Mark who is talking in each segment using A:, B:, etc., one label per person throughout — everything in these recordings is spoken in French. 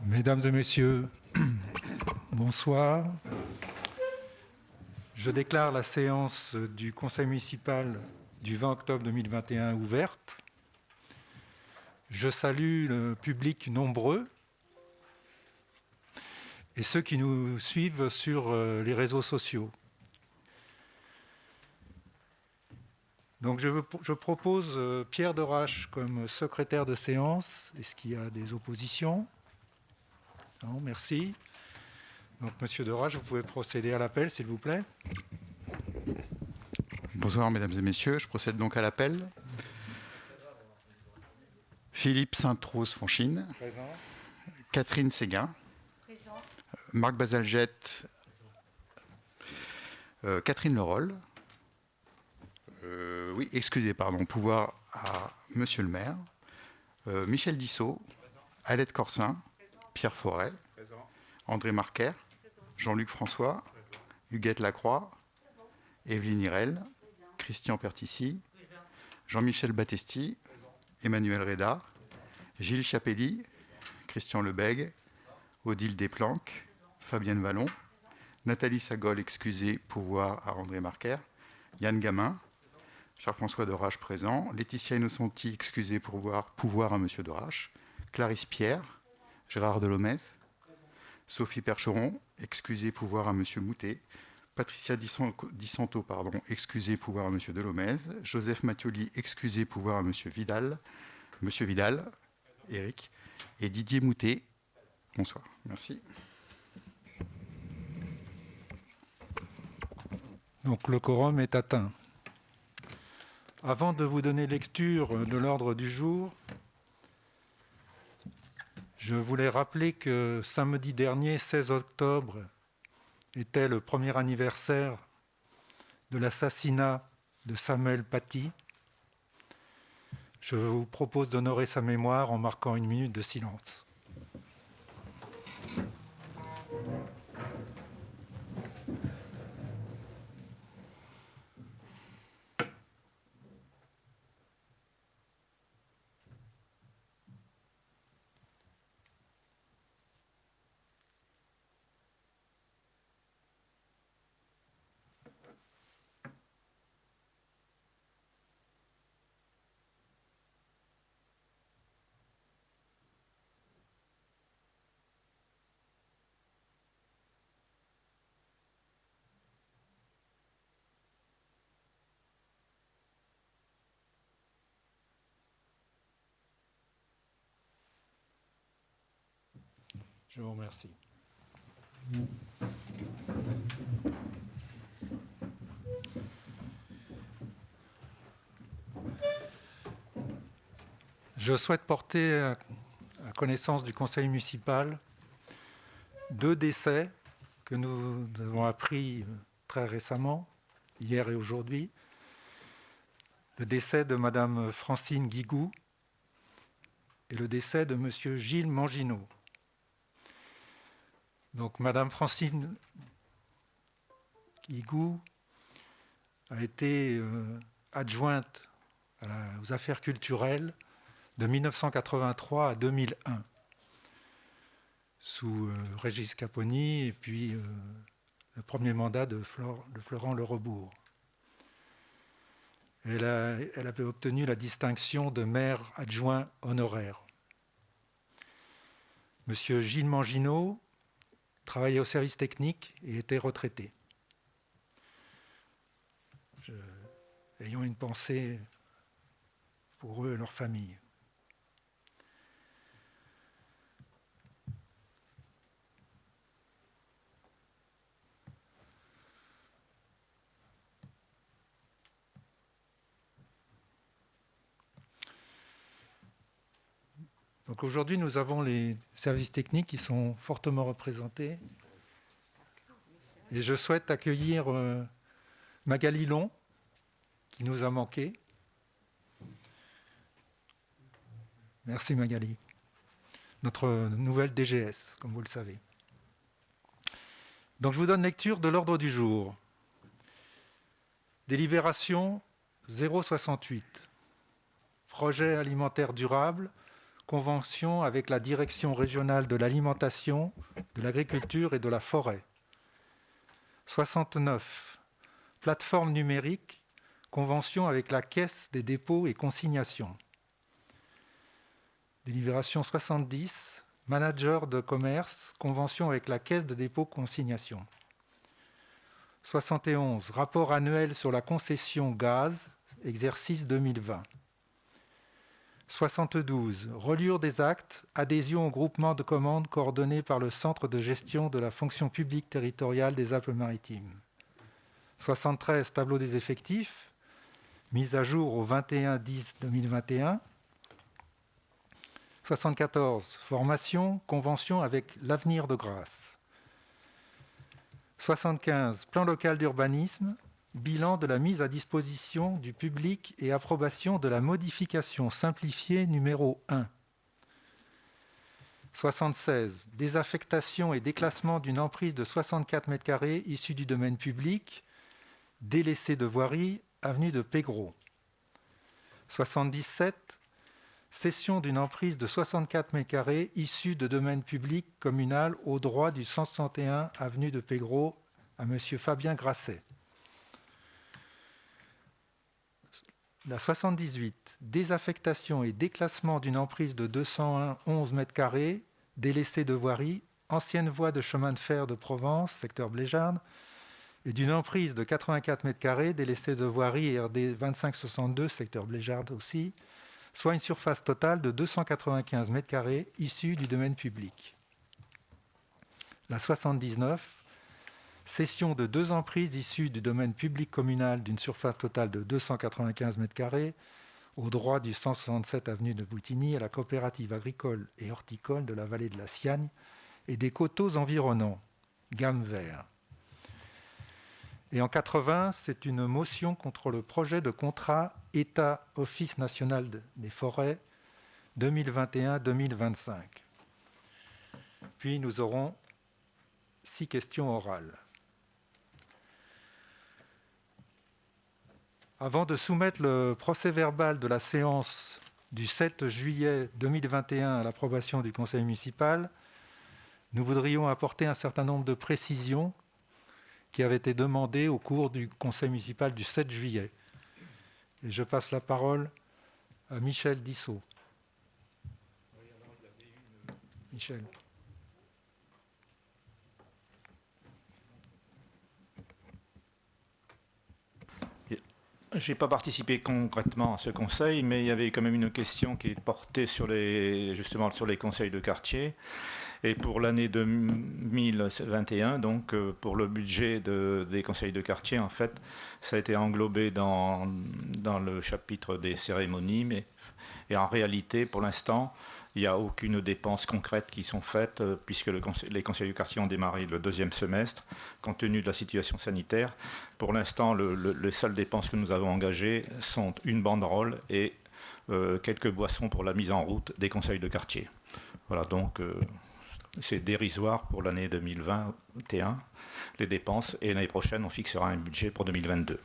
A: Mesdames et messieurs, bonsoir. Je déclare la séance du Conseil municipal du 20 octobre 2021 ouverte. Je salue le public nombreux et ceux qui nous suivent sur les réseaux sociaux. Donc je propose Pierre Derache comme secrétaire de séance. Est-ce qu'il y a des oppositions ? Non, merci. Donc, Monsieur Derache, vous pouvez procéder à l'appel, s'il vous plaît.
B: Bonsoir, mesdames et messieurs. Je procède donc à l'appel. Philippe Sainte-Rose-Fonchine.
A: Présent.
B: Catherine Séguin.
C: Présent.
B: Marc Bazalgette. Catherine Leroll. Pouvoir à Monsieur le maire. Michel Dissot. Alette Corsin. Pierre Forêt.
A: Présent.
B: André Marquer. Jean-Luc François.
A: Présent.
B: Huguette Lacroix. Evelyne Irel. Christian Pertici. Jean-Michel Battesti. Emmanuel Reda. Gilles Chapelly. Christian Lebègue. Odile Desplanques. Fabienne Vallon. Nathalie Sagol, excusée, pouvoir à André Marquer. Yann Gamin. Charles-François Derache présent. Laetitia Innocenti, excusée, pouvoir à Monsieur Derache. Clarisse Pierre. Gérard Delomez. Sophie Percheron, excusée, pouvoir à Monsieur Moutet. Patricia Di Santo, excusée, pouvoir à Monsieur Delomez. Joseph Mattioli, excusé, pouvoir à Monsieur Vidal. Monsieur Vidal, Eric. Et Didier Moutet. Bonsoir. Merci.
A: Donc le quorum est atteint. Avant de vous donner lecture de l'ordre du jour, je voulais rappeler que samedi dernier, 16 octobre, était le premier anniversaire de l'assassinat de Samuel Paty. Je vous propose d'honorer sa mémoire en marquant une minute de silence. Je vous remercie. Je souhaite porter à connaissance du conseil municipal 2 décès que nous avons appris très récemment, hier et aujourd'hui. Le décès de Madame Francine Guigou et le décès de Monsieur Gilles Manginot. Donc Madame Francine Guigou a été adjointe aux affaires culturelles de 1983 à 2001, sous Régis Caponi et puis le premier mandat de Florent Lerebourg. Elle avait obtenu la distinction de maire adjoint honoraire. Monsieur Gilles Manginot travaillait au service technique et était retraité. Ayons une pensée pour eux et leur famille. Donc aujourd'hui, nous avons les services techniques qui sont fortement représentés. Et je souhaite accueillir Magali Long, qui nous a manqué. Merci Magali. Notre nouvelle DGS, comme vous le savez. Donc je vous donne lecture de l'ordre du jour. Délibération 068. Projet alimentaire durable. Convention avec la Direction régionale de l'alimentation, de l'agriculture et de la forêt. 69. Plateforme numérique, convention avec la Caisse des dépôts et consignations. Délibération 70. Manager de commerce, convention avec la Caisse de dépôts et consignations. 71. Rapport annuel sur la concession gaz, exercice 2020. 72. Reliure des actes, adhésion au groupement de commandes coordonné par le Centre de gestion de la fonction publique territoriale des Alpes-Maritimes. 73. Tableau des effectifs, mise à jour au 21-10-2021. 74. Formation, convention avec l'Avenir de Grasse. 75. Plan local d'urbanisme, bilan de la mise à disposition du public et approbation de la modification simplifiée numéro 1. 76. Désaffectation et déclassement d'une emprise de 64 m² issue du domaine public, délaissée de voirie, avenue de Pégros. 77. Cession d'une emprise de 64 m² issue de domaine public communal au droit du 161 avenue de Pégros à M. Fabien Grasset. La 78, désaffectation et déclassement d'une emprise de 211 m², délaissée de voirie, ancienne voie de chemin de fer de Provence, secteur Bléjarde, et d'une emprise de 84 m², délaissée de voirie RD 2562, secteur Bléjarde aussi, soit une surface totale de 295 m² issue du domaine public. La 79, cession de 2 emprises issues du domaine public communal d'une surface totale de 295 m² au droit du 167 avenue de Boutigny à la coopérative agricole et horticole de la vallée de la Siagne et des coteaux environnants, gamme vert. Et en 80, c'est une motion contre le projet de contrat État Office national des forêts 2021-2025. Puis nous aurons 6 questions orales. Avant de soumettre le procès-verbal de la séance du 7 juillet 2021 à l'approbation du conseil municipal, nous voudrions apporter un certain nombre de précisions qui avaient été demandées au cours du conseil municipal du 7 juillet. Et je passe la parole à Michel Dissot. Michel.
C: Je n'ai pas participé concrètement à ce conseil, mais il y avait quand même une question qui portait justement sur les conseils de quartier. Et pour l'année 2021, donc pour le budget des conseils de quartier, en fait, ça a été englobé dans le chapitre des cérémonies. Et en réalité, pour l'instant, il n'y a aucune dépense concrète qui sont faites, puisque les conseils du quartier ont démarré le deuxième semestre, compte tenu de la situation sanitaire. Pour l'instant, les seules dépenses que nous avons engagées sont une banderole et quelques boissons pour la mise en route des conseils de quartier. Voilà, donc c'est dérisoire pour l'année 2021, les dépenses, et l'année prochaine, on fixera un budget pour 2022.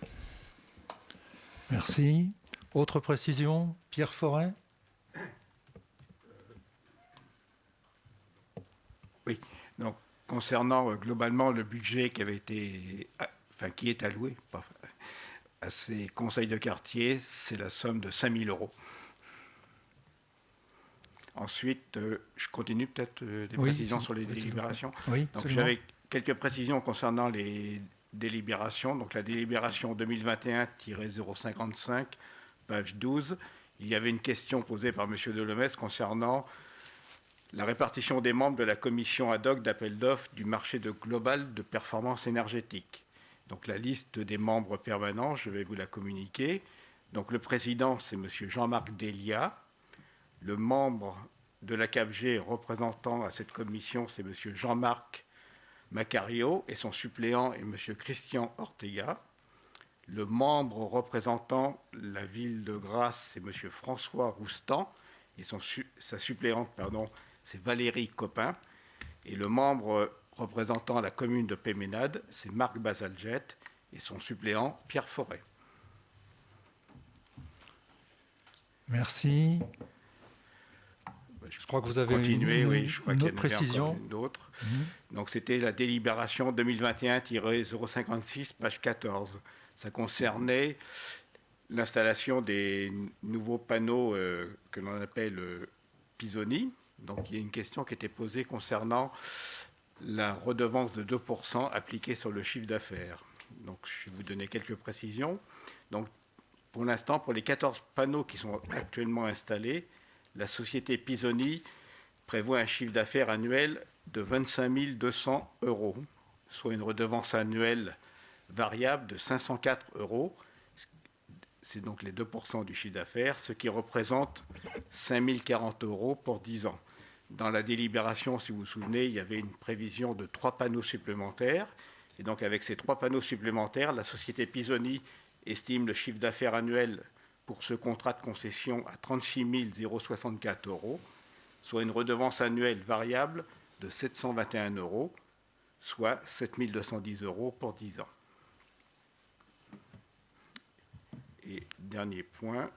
A: Merci. Autre précision, Pierre Forêt?
D: Oui, donc concernant globalement le budget qui avait été, qui est alloué à ces conseils de quartier, c'est la somme de 5 000 euros. Ensuite, je continue peut-être des précisions sur les délibérations.
A: Oui,
D: donc j'avais quelques précisions concernant les délibérations. Donc la délibération 2021-055, page 12, il y avait une question posée par M. Delemestre concernant la répartition des membres de la commission ad hoc d'appel d'offres du marché global de performance énergétique. Donc la liste des membres permanents, je vais vous la communiquer. Donc le président, c'est M. Jean-Marc Delia. Le membre de la CAPG représentant à cette commission, c'est M. Jean-Marc Macario, et son suppléant est M. Christian Ortega. Le membre représentant la ville de Grasse, c'est M. François Roustan, et sa suppléante, c'est Valérie Copin. Et le membre représentant la commune de Péménade, c'est Marc Bazalget, et son suppléant, Pierre Forêt.
A: Merci.
D: Je
A: crois que vous avez
D: une
A: autre précision.
D: Donc c'était la délibération 2021-056, page 14. Ça concernait l'installation des nouveaux panneaux que l'on appelle Pisoni. Donc il y a une question qui était posée concernant la redevance de 2% appliquée sur le chiffre d'affaires. Donc je vais vous donner quelques précisions. Donc pour l'instant, pour les 14 panneaux qui sont actuellement installés, la société Pisoni prévoit un chiffre d'affaires annuel de 25 200 euros, soit une redevance annuelle variable de 504 euros. C'est donc les 2% du chiffre d'affaires, ce qui représente 5 040 euros pour 10 ans. Dans la délibération, si vous vous souvenez, il y avait une prévision de 3 panneaux supplémentaires. Et donc avec ces 3 panneaux supplémentaires, la société Pisoni estime le chiffre d'affaires annuel pour ce contrat de concession à 36 064 euros, soit une redevance annuelle variable de 721 euros, soit 7 210 euros pour 10 ans. Et dernier point,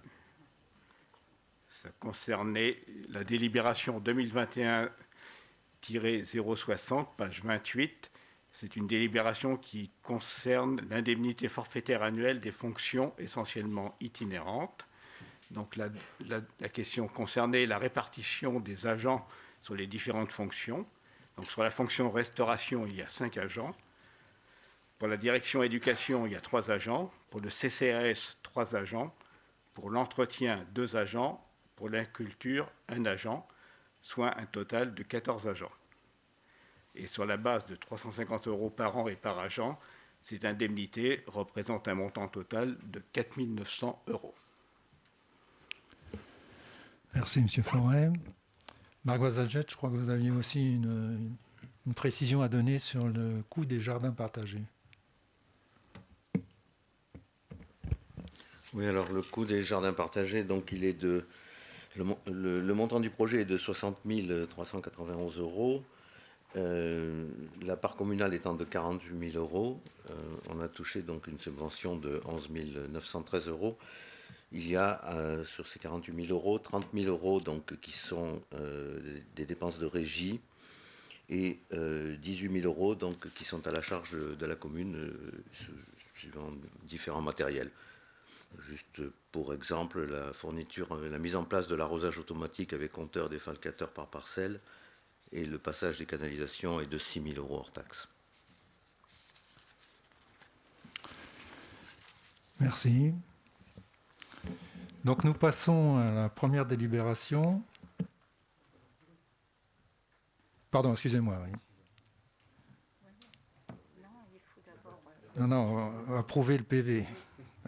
D: ça concernait la délibération 2021-060, page 28. C'est une délibération qui concerne l'indemnité forfaitaire annuelle des fonctions essentiellement itinérantes. Donc la question concernait la répartition des agents sur les différentes fonctions. Donc sur la fonction restauration, il y a 5 agents. Pour la direction éducation, il y a 3 agents. Pour le CCAS, 3 agents. Pour l'entretien, 2 agents. Pour l'inculture, 1 agent, soit un total de 14 agents. Et sur la base de 350 euros par an et par agent, cette indemnité représente un montant total de 4 900 euros.
A: Merci, M. Forêt. Marc Bazalget, je crois que vous aviez aussi une précision à donner sur le coût des jardins partagés.
E: Oui, alors le coût des jardins partagés, donc il est le montant du projet est de 60 391 euros. La part communale étant de 48 000 euros, on a touché donc une subvention de 11 913 euros. Il y a sur ces 48 000 euros, 30 000 euros donc, qui sont des dépenses de régie et 18 000 euros donc, qui sont à la charge de la commune suivant différents matériels. Juste pour exemple, la fourniture, la mise en place de l'arrosage automatique avec compteur défalcateur par parcelle et le passage des canalisations est de 6 000 euros hors taxe.
A: Merci. Donc nous passons à la première délibération. Pardon, excusez-moi. Oui. Non, approuver le PV.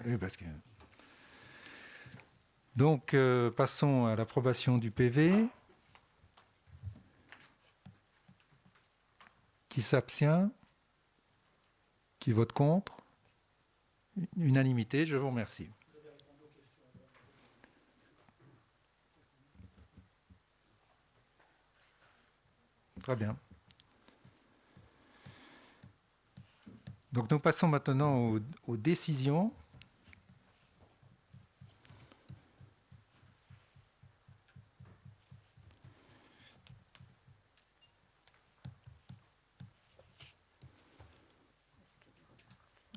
A: Oui, parce que... Donc, passons à l'approbation du PV. Qui s'abstient? Qui vote contre? Unanimité, je vous remercie. Très bien. Donc nous passons maintenant aux décisions.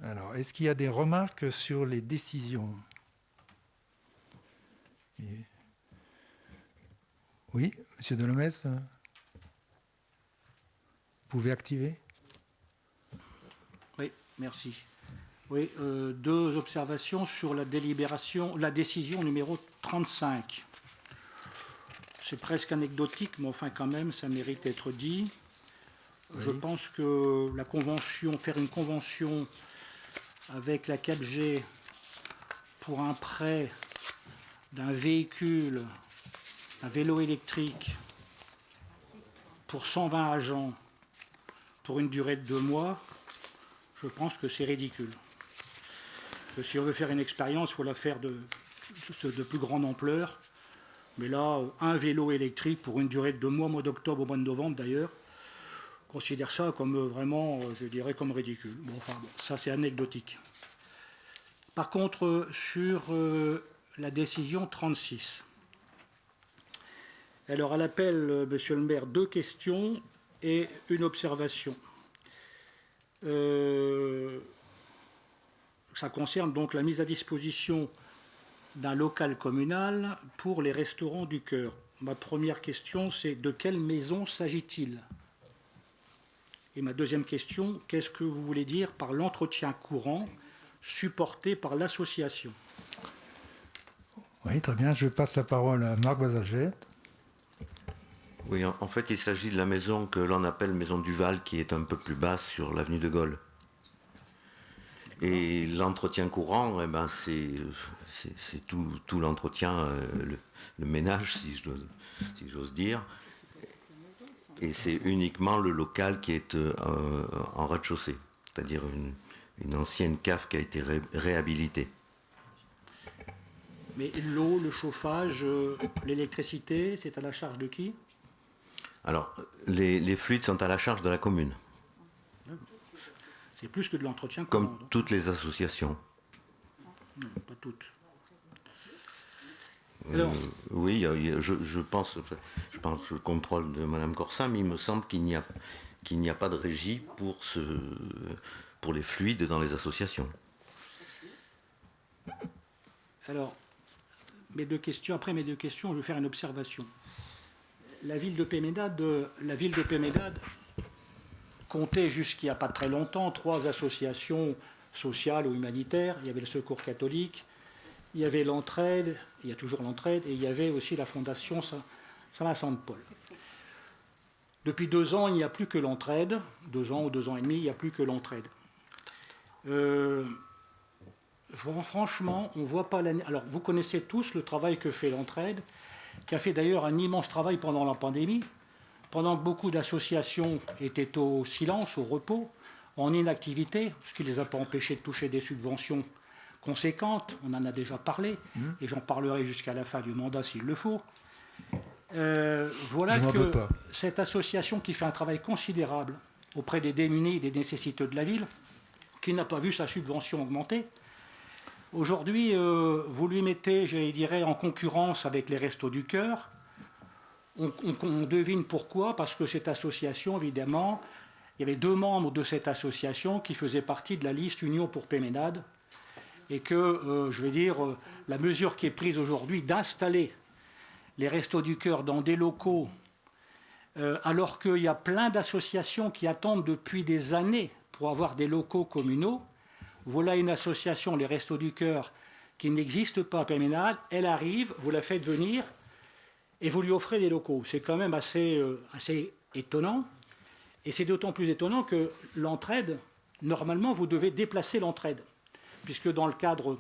A: Alors, est-ce qu'il y a des remarques sur les décisions? Oui, M. Delomès, vous pouvez activer?
F: Oui, merci. Oui, deux observations sur la décision numéro 35. C'est presque anecdotique, mais enfin quand même, ça mérite d'être dit. Oui. Je pense que faire une convention avec la 4G pour un prêt d'un véhicule, un vélo électrique, pour 120 agents, pour une durée de 2 mois, je pense que c'est ridicule. Que si on veut faire une expérience, il faut la faire de plus grande ampleur. Mais là, un vélo électrique pour une durée de 2 mois, mois d'octobre au mois de novembre d'ailleurs, je considère ça comme vraiment, je dirais, comme ridicule. Bon, enfin, bon, ça c'est anecdotique. Par contre, sur la décision 36, alors elle appelle, monsieur le maire, 2 questions et une observation. Ça concerne donc la mise à disposition d'un local communal pour les restaurants du cœur. Ma première question, c'est de quelle maison s'agit-il? Et ma deuxième question, qu'est-ce que vous voulez dire par l'entretien courant supporté par l'association?
A: Oui, très bien. Je passe la parole à Marc Bazalgette.
E: Oui, en fait, il s'agit de la maison que l'on appelle Maison Duval, qui est un peu plus basse sur l'avenue de Gaulle. Et l'entretien courant, eh ben, c'est tout l'entretien, le ménage, si j'ose dire. Et c'est uniquement le local qui est en rez-de-chaussée, c'est-à-dire une ancienne cave qui a été réhabilitée.
F: Mais l'eau, le chauffage, l'électricité, c'est à la charge de qui?
E: Alors, les fluides sont à la charge de la commune.
F: C'est plus que de l'entretien courant.
E: Comme toutes les associations.
F: Non, pas toutes.
E: Oui, je pense le contrôle de Mme Corsin, mais il me semble qu'il n'y a pas de régie pour les fluides dans les associations.
F: Alors, après mes deux questions, je vais faire une observation. La ville de Péménade comptait jusqu'il n'y a pas très longtemps 3 associations sociales ou humanitaires. Il y avait le Secours catholique, il y avait l'Entraide, il y a toujours l'Entraide, et il y avait aussi la Fondation Saint-Vincent-de-Paul. Depuis 2 ans, il n'y a plus que l'Entraide. 2 ans ou 2 ans et demi, il n'y a plus que l'Entraide. Franchement, on ne voit pas l'année. Alors, vous connaissez tous le travail que fait l'Entraide, qui a fait d'ailleurs un immense travail pendant la pandémie, pendant que beaucoup d'associations étaient au silence, au repos, en inactivité, ce qui ne les a pas empêchés de toucher des subventions conséquentes. On en a déjà parlé, et j'en parlerai jusqu'à la fin du mandat s'il le faut. Voilà que cette association qui fait un travail considérable auprès des démunis et des nécessiteux de la ville, qui n'a pas vu sa subvention augmenter, aujourd'hui, vous lui mettez, je dirais, en concurrence avec les Restos du Cœur. On devine pourquoi, parce que cette association, évidemment, il y avait 2 membres de cette association qui faisaient partie de la liste Union pour Péménade, et que, je vais dire, la mesure qui est prise aujourd'hui d'installer les Restos du Cœur dans des locaux, alors qu'il y a plein d'associations qui attendent depuis des années pour avoir des locaux communaux. Voilà une association, les Restos du Cœur, qui n'existe pas à Péménade. Elle arrive, vous la faites venir et vous lui offrez des locaux. C'est quand même assez étonnant. Et c'est d'autant plus étonnant que l'entraide, normalement, vous devez déplacer l'entraide. Puisque dans le cadre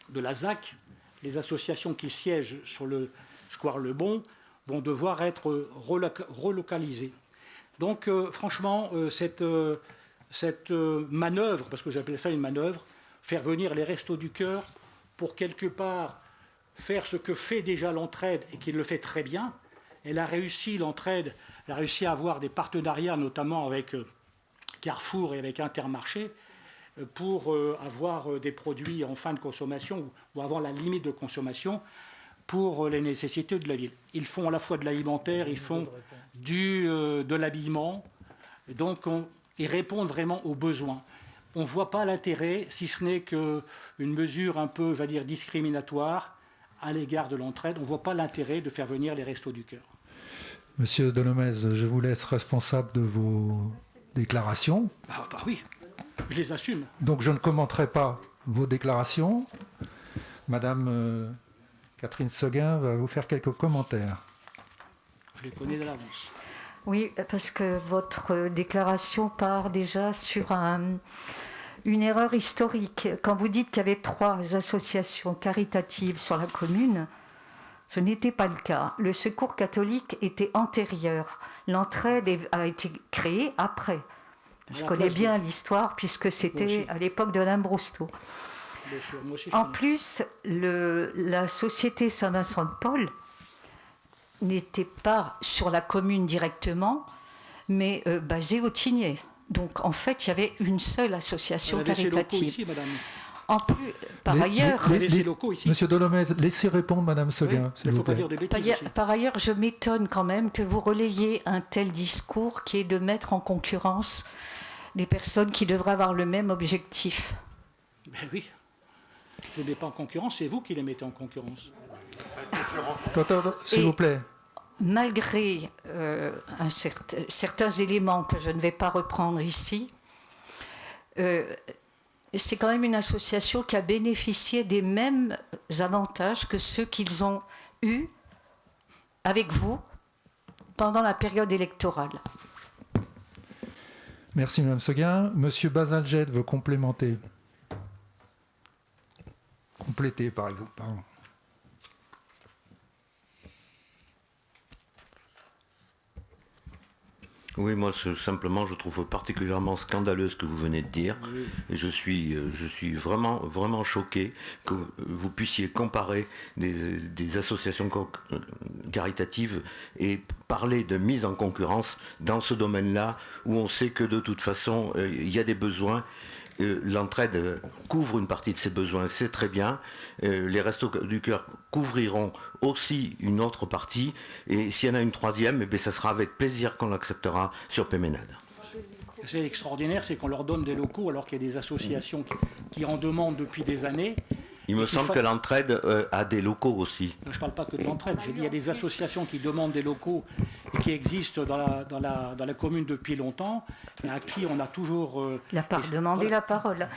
F: de la ZAC, les associations qui siègent sur le square Le Bon vont devoir être relocalisées. Donc, franchement, cette manœuvre, parce que j'appelle ça une manœuvre, faire venir les Restos du Cœur pour quelque part faire ce que fait déjà l'entraide et qu'il le fait très bien. Elle a réussi, l'entraide, elle a réussi à avoir des partenariats, notamment avec Carrefour et avec Intermarché, pour avoir des produits en fin de consommation ou avant la limite de consommation pour les nécessités de la ville. Ils font à la fois de l'alimentaire, ils font de l'habillement, donc ils répondent vraiment aux besoins. On ne voit pas l'intérêt, si ce n'est qu'une mesure un peu, je vais dire, discriminatoire à l'égard de l'entraide. On ne voit pas l'intérêt de faire venir les Restos du Cœur.
A: Monsieur Delomez, je vous laisse responsable de vos déclarations.
F: Ah bah oui, je les assume.
A: Donc je ne commenterai pas vos déclarations. Madame Catherine Seguin va vous faire quelques commentaires.
F: Je les connais de l'avance.
G: Oui, parce que votre déclaration part déjà sur une erreur historique. Quand vous dites qu'il y avait 3 associations caritatives sur la commune, ce n'était pas le cas. Le Secours catholique était antérieur. L'entraide a été créée après. Je connais bien l'histoire puisque c'était à l'époque de Alain Brousteau. En plus, la société Saint-Vincent-de-Paul n'était pas sur la commune directement, mais basée au Tigné. Donc, en fait, il y avait une seule association caritative.
F: Ici, madame.
G: En plus, par ailleurs...
A: Monsieur Delomez, laissez répondre Madame Seguin,
F: oui,
A: s'il vous plaît.
G: Par ailleurs, je m'étonne quand même que vous relayiez un tel discours qui est de mettre en concurrence des personnes qui devraient avoir le même objectif.
F: Ben oui. Je ne les mets pas en concurrence, c'est vous qui les mettez en concurrence.
A: S'il vous plaît.
G: Malgré certains éléments que je ne vais pas reprendre ici, c'est quand même une association qui a bénéficié des mêmes avantages que ceux qu'ils ont eus avec vous pendant la période électorale.
A: Merci Mme Seguin. Monsieur Bazalgette veut compléter, pardon.
E: Oui, moi, simplement, je trouve particulièrement scandaleux ce que vous venez de dire. Oui. Et je suis vraiment, vraiment choqué que vous puissiez comparer des associations caritatives et parler de mise en concurrence dans ce domaine-là où on sait que de toute façon, il y a des besoins. L'entraide couvre une partie de ces besoins, c'est très bien. Les Restos du Cœur couvriront aussi une autre partie. Et s'il y en a une troisième, ça sera avec plaisir qu'on l'acceptera sur Péménade.
F: C'est extraordinaire, c'est qu'on leur donne des locaux alors qu'il y a des associations qui en demandent depuis des années.
E: Il me semble que l'entraide a des locaux aussi.
F: Je ne parle pas que de l'entraide. Je dis il y a des associations qui demandent des locaux et qui existent dans la commune depuis longtemps et à qui on a toujours...
G: demandé la parole.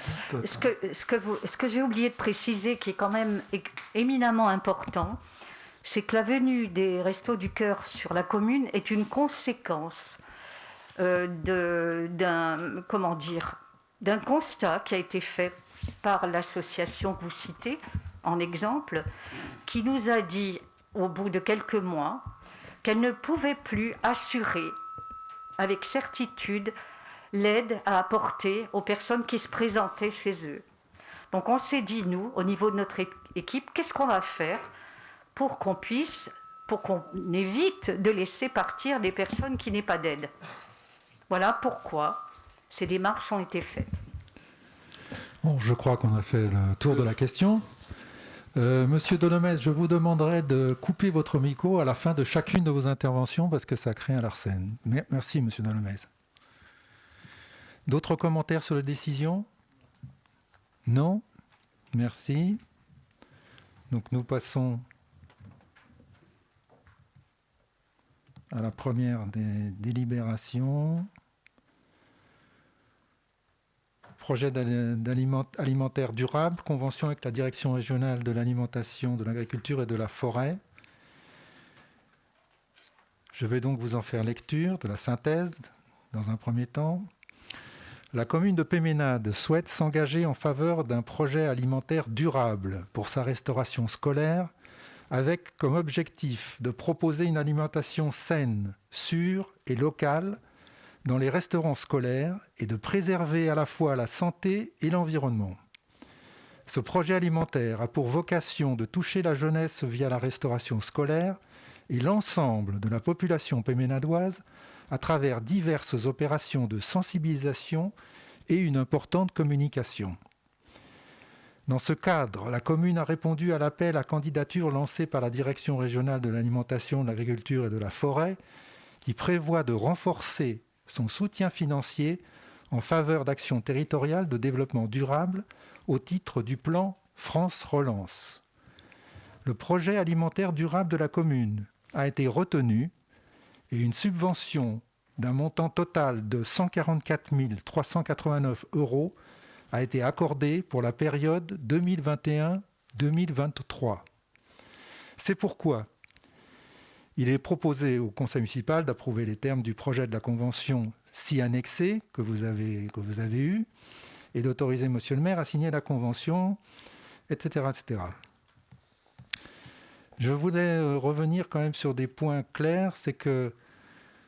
G: Ce que j'ai oublié de préciser, qui est quand même éminemment important, c'est que la venue des Restos du Cœur sur la commune est une conséquence d'un constat qui a été fait par l'association que vous citez en exemple, qui nous a dit au bout de quelques mois qu'elle ne pouvait plus assurer avec certitude l'aide à apporter aux personnes qui se présentaient chez eux. Donc on s'est dit, nous, au niveau de notre équipe, qu'est-ce qu'on va faire pour qu'on évite de laisser partir des personnes qui n'aient pas d'aide. Voilà pourquoi ces démarches ont été faites.
A: Bon, je crois qu'on a fait le tour de la question. Monsieur Delomez, je vous demanderai de couper votre micro à la fin de chacune de vos interventions parce que ça crée un larcène. Merci, monsieur Delomez. D'autres commentaires sur la décision ? Non ? Merci. Donc nous passons à la première des délibérations. projet alimentaire durable, convention avec la Direction régionale de l'alimentation, de l'agriculture et de la forêt. Je vais donc vous en faire lecture de la synthèse dans un premier temps. La commune de Péménade souhaite s'engager en faveur d'un projet alimentaire durable pour sa restauration scolaire, avec comme objectif de proposer une alimentation saine, sûre et locale dans les restaurants scolaires et de préserver à la fois la santé et l'environnement. Ce projet alimentaire a pour vocation de toucher la jeunesse via la restauration scolaire et l'ensemble de la population péménadoise à travers diverses opérations de sensibilisation et une importante communication. Dans ce cadre, la commune a répondu à l'appel à candidature lancé par la Direction régionale de l'alimentation, de l'agriculture et de la forêt, qui prévoit de renforcer son soutien financier en faveur d'actions territoriales de développement durable au titre du plan France Relance. Le projet alimentaire durable de la commune a été retenu et une subvention d'un montant total de 144 389 € a été accordée pour la période 2021-2023. C'est pourquoi il est proposé au conseil municipal d'approuver les termes du projet de la convention si annexé que vous avez eu et d'autoriser monsieur le maire à signer la convention, etc. etc. Je voulais revenir quand même sur des points clairs, c'est que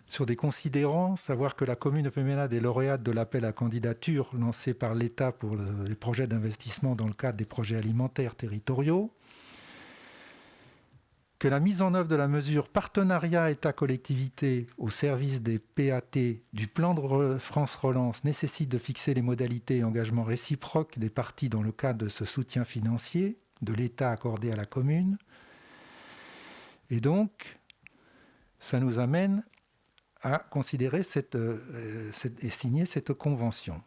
A: sur des considérants, savoir que la commune de Péménade est lauréate de l'appel à candidature lancé par l'État pour les projets d'investissement dans le cadre des projets alimentaires territoriaux, que la mise en œuvre de la mesure partenariat État-collectivité au service des PAT du plan de France Relance nécessite de fixer les modalités et engagements réciproques des parties dans le cadre de ce soutien financier de l'État accordé à la commune. Et donc, ça nous amène à considérer et signer cette convention.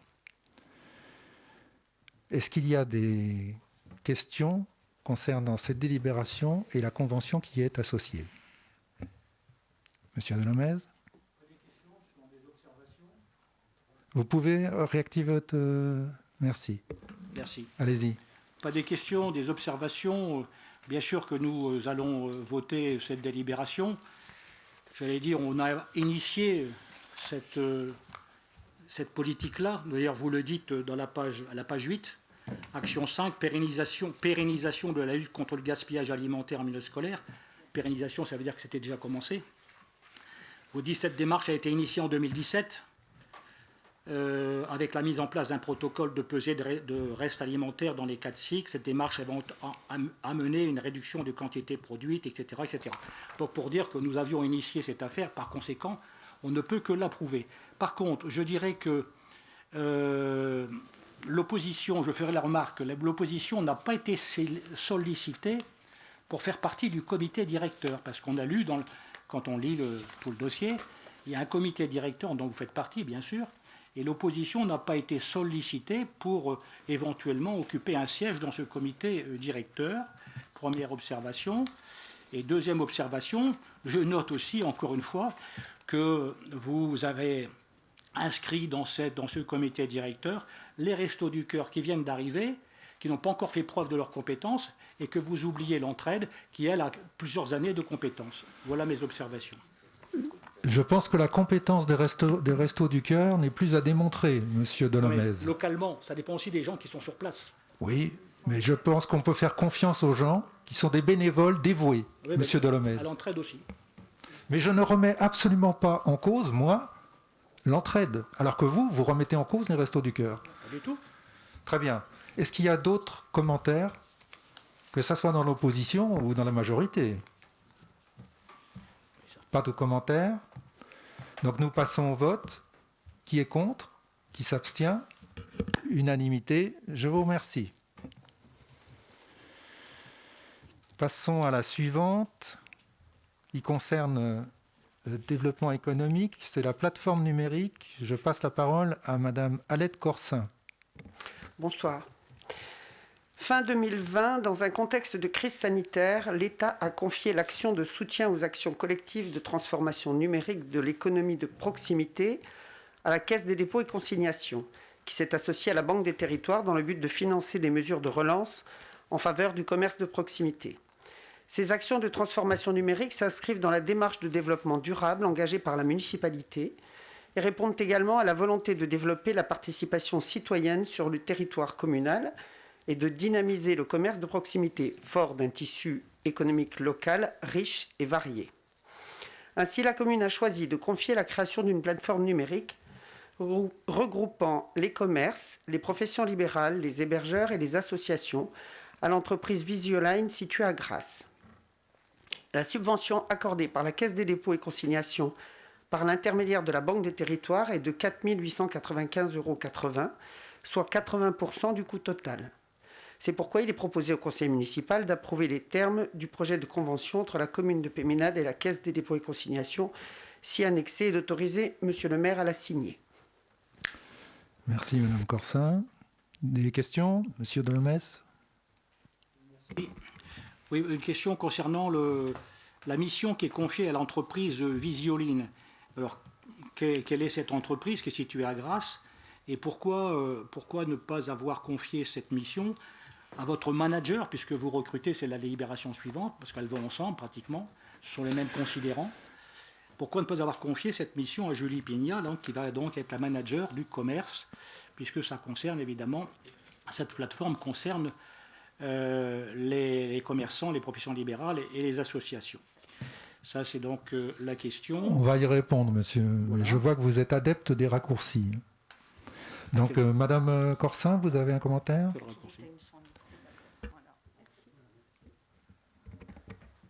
A: Est-ce qu'il y a des questions concernant cette délibération et la convention qui y est associée? Monsieur Delomez? Vous pouvez réactiver votre... Merci.
F: Merci.
A: Allez-y.
F: Pas des questions, des observations. Bien sûr que nous allons voter cette délibération. J'allais dire, on a initié cette politique-là. D'ailleurs, vous le dites à la page 8, action 5, pérennisation de la lutte contre le gaspillage alimentaire en milieu scolaire. Pérennisation, ça veut dire que c'était déjà commencé. Vous dites que cette démarche a été initiée en 2017 avec la mise en place d'un protocole de pesée de restes alimentaires dans les 4 cycles. Cette démarche va amener une réduction de quantité produite, etc., etc. Donc pour dire que nous avions initié cette affaire, par conséquent, on ne peut que l'approuver. Par contre, je dirais que l'opposition, je ferai la remarque, l'opposition n'a pas été sollicitée pour faire partie du comité directeur, parce qu'on a lu, quand on lit tout le dossier, il y a un comité directeur dont vous faites partie, bien sûr, et l'opposition n'a pas été sollicitée pour éventuellement occuper un siège dans ce comité directeur. Première observation. Et deuxième observation, je note aussi, encore une fois, que vous avez inscrit dans ce comité directeur les Restos du Cœur qui viennent d'arriver, qui n'ont pas encore fait preuve de leurs compétences, et que vous oubliez l'entraide, qui, elle, a plusieurs années de compétences. Voilà mes observations.
A: Je pense que la compétence des Restos du Cœur n'est plus à démontrer, monsieur Delomez.
F: Localement, ça dépend aussi des gens qui sont sur place.
A: Oui, mais je pense qu'on peut faire confiance aux gens qui sont des bénévoles dévoués, oui, monsieur Delomez.
F: À l'entraide aussi.
A: Mais je ne remets absolument pas en cause, moi, l'entraide. Alors que vous remettez en cause les Restos du Cœur.
F: Pas du tout.
A: Très bien. Est-ce qu'il y a d'autres commentaires, que ce soit dans l'opposition ou dans la majorité? Pas de commentaires. Donc nous passons au vote. Qui est contre? Qui s'abstient? Unanimité. Je vous remercie. Passons à la suivante, qui concerne le développement économique. C'est la plateforme numérique. Je passe la parole à Madame Alette Corsin.
H: Bonsoir. Fin 2020, dans un contexte de crise sanitaire, l'État a confié l'action de soutien aux actions collectives de transformation numérique de l'économie de proximité à la Caisse des dépôts et consignations, qui s'est associé à la Banque des Territoires dans le but de financer des mesures de relance en faveur du commerce de proximité. Ces actions de transformation numérique s'inscrivent dans la démarche de développement durable engagée par la municipalité et répondent également à la volonté de développer la participation citoyenne sur le territoire communal et de dynamiser le commerce de proximité, fort d'un tissu économique local riche et varié. Ainsi, la commune a choisi de confier la création d'une plateforme numérique regroupant les commerces, les professions libérales, les hébergeurs et les associations à l'entreprise Visioline située à Grasse. La subvention accordée par la Caisse des dépôts et consignations par l'intermédiaire de la Banque des Territoires est de 4 895,80 €, soit 80% du coût total. C'est pourquoi il est proposé au conseil municipal d'approuver les termes du projet de convention entre la commune de Péménade et la Caisse des dépôts et consignations, si annexée, et d'autoriser Monsieur le maire à la signer.
A: Merci Madame Corsin. Des questions, Monsieur Delmès?
F: Oui, une question concernant la mission qui est confiée à l'entreprise Visioline. Alors, quelle est cette entreprise qui est située à Grasse et pourquoi ne pas avoir confié cette mission à votre manager, puisque vous recrutez, c'est la délibération suivante, parce qu'elles vont ensemble pratiquement, ce sont les mêmes considérants. Pourquoi ne pas avoir confié cette mission à Julie Pignat, donc, qui va donc être la manager du commerce, puisque ça concerne évidemment, cette plateforme concerne les commerçants, les professions libérales et les associations. Ça, c'est donc la question.
A: On va y répondre, monsieur. Voilà. Je vois que vous êtes adepte des raccourcis. Donc, Madame Corsin, vous avez un commentaire?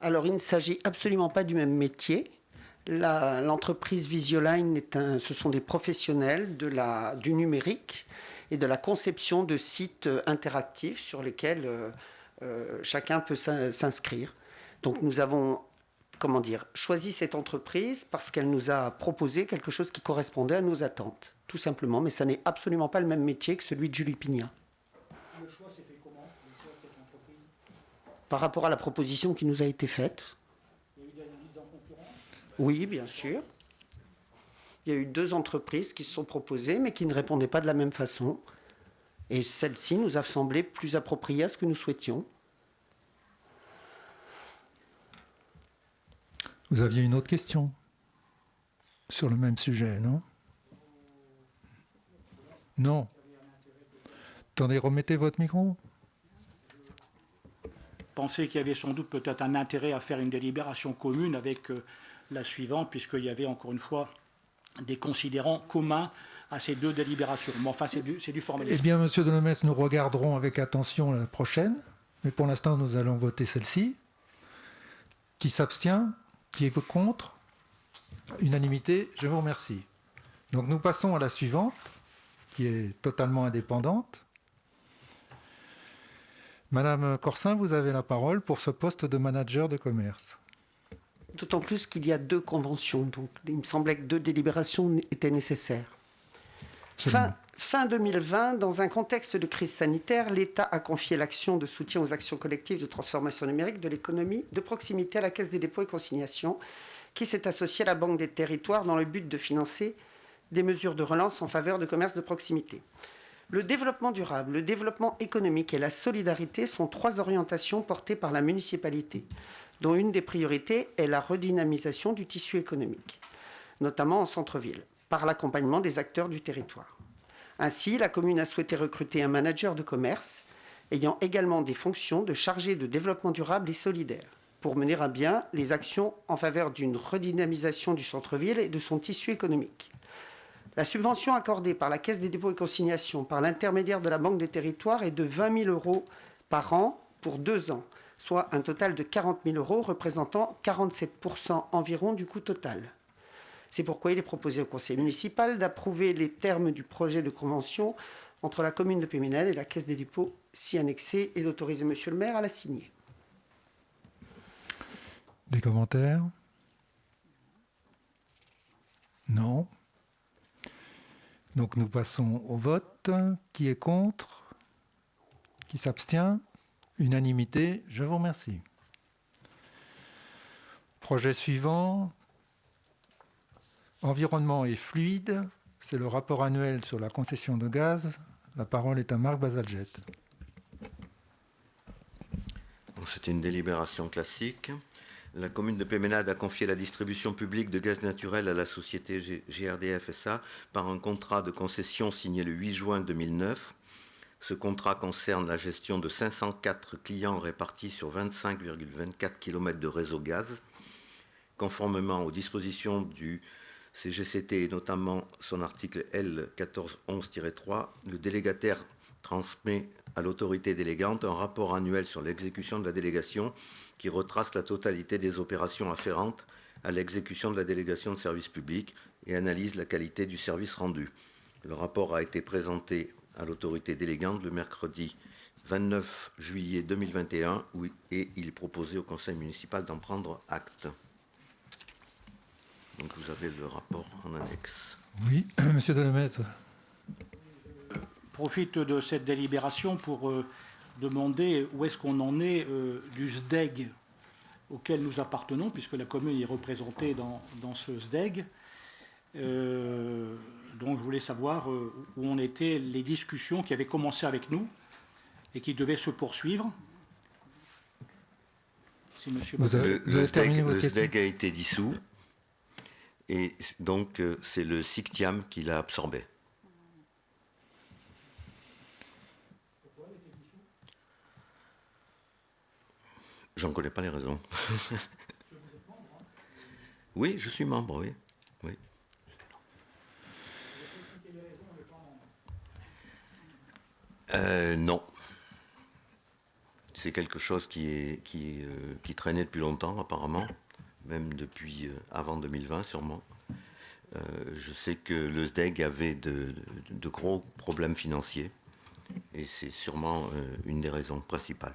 H: Alors, il ne s'agit absolument pas du même métier. L'entreprise Visioline, ce sont des professionnels du numérique et de la conception de sites interactifs sur lesquels chacun peut s'inscrire. Donc nous avons, choisi cette entreprise parce qu'elle nous a proposé quelque chose qui correspondait à nos attentes, tout simplement. Mais ça n'est absolument pas le même métier que celui de Julie Pignat.
F: Le choix s'est fait comment, le choix de cette entreprise?
H: Par rapport à la proposition qui nous a été faite.
F: Il y a eu une mise en concurrence?
H: Oui, bien sûr. Il y a eu 2 entreprises qui se sont proposées, mais qui ne répondaient pas de la même façon. Et celle-ci nous a semblé plus appropriée à ce que nous souhaitions.
A: Vous aviez une autre question sur le même sujet, non? Non. Attendez, remettez votre micro.
F: Pensez qu'il y avait sans doute peut-être un intérêt à faire une délibération commune avec la suivante, puisqu'il y avait encore une fois des considérants communs à ces 2 délibérations. Mais enfin, c'est du formalisme.
A: Eh bien, Monsieur Delmès, nous regarderons avec attention la prochaine, mais pour l'instant, nous allons voter celle-ci. Qui s'abstient? Qui est contre? Unanimité, je vous remercie. Donc nous passons à la suivante, qui est totalement indépendante. Madame Corsin, vous avez la parole pour ce poste de manager de commerce.
H: D'autant plus qu'il y a 2 conventions, donc il me semblait que 2 délibérations étaient nécessaires. Fin 2020, dans un contexte de crise sanitaire, l'État a confié l'action de soutien aux actions collectives de transformation numérique de l'économie de proximité à la Caisse des dépôts et consignations, qui s'est associée à la Banque des Territoires dans le but de financer des mesures de relance en faveur de commerce de proximité. Le développement durable, le développement économique et la solidarité sont 3 orientations portées par la municipalité, dont une des priorités est la redynamisation du tissu économique, notamment en centre-ville, par l'accompagnement des acteurs du territoire. Ainsi, la commune a souhaité recruter un manager de commerce ayant également des fonctions de chargé de développement durable et solidaire pour mener à bien les actions en faveur d'une redynamisation du centre-ville et de son tissu économique. La subvention accordée par la Caisse des dépôts et consignations par l'intermédiaire de la Banque des Territoires est de 20 000 € par an pour 2 ans, soit un total de 40 000 € représentant 47% environ du coût total. C'est pourquoi il est proposé au conseil municipal d'approuver les termes du projet de convention entre la commune de Péménade et la Caisse des dépôts, si annexée, et d'autoriser Monsieur le maire à la signer.
A: Des commentaires? Non. Donc nous passons au vote. Qui est contre? Qui s'abstient? Unanimité, je vous remercie. Projet suivant. Environnement et fluide, c'est le rapport annuel sur la concession de gaz. La parole est à Marc Bazalgette.
E: C'est une délibération classique. La commune de Péménade a confié la distribution publique de gaz naturel à la société GRDF SA par un contrat de concession signé le 8 juin 2009. Ce contrat concerne la gestion de 504 clients répartis sur 25,24 km de réseau gaz. Conformément aux dispositions du CGCT et notamment son article L 1411-3, le délégataire transmet à l'autorité délégante un rapport annuel sur l'exécution de la délégation qui retrace la totalité des opérations afférentes à l'exécution de la délégation de service public et analyse la qualité du service rendu. Le rapport a été présenté à l'autorité délégante le mercredi 29 juillet 2021 et il est proposé au conseil municipal d'en prendre acte. Donc vous avez le rapport en annexe.
A: Oui, monsieur Delemaitre.
F: Profite de cette délibération pour demander où est-ce qu'on en est du SDEG auquel nous appartenons, puisque la commune est représentée dans ce SDEG. Donc je voulais savoir où en étaient les discussions qui avaient commencé avec nous et qui devaient se poursuivre. Si monsieur
E: le SDEG a été dissous et donc c'est le SICTIAM qui l'a absorbé. J'en connais pas les raisons. Oui, je suis membre, oui. Non. C'est quelque chose qui traînait depuis longtemps, apparemment, même depuis avant 2020, sûrement. Je sais que le SDEG avait de gros problèmes financiers, et c'est sûrement une des raisons principales.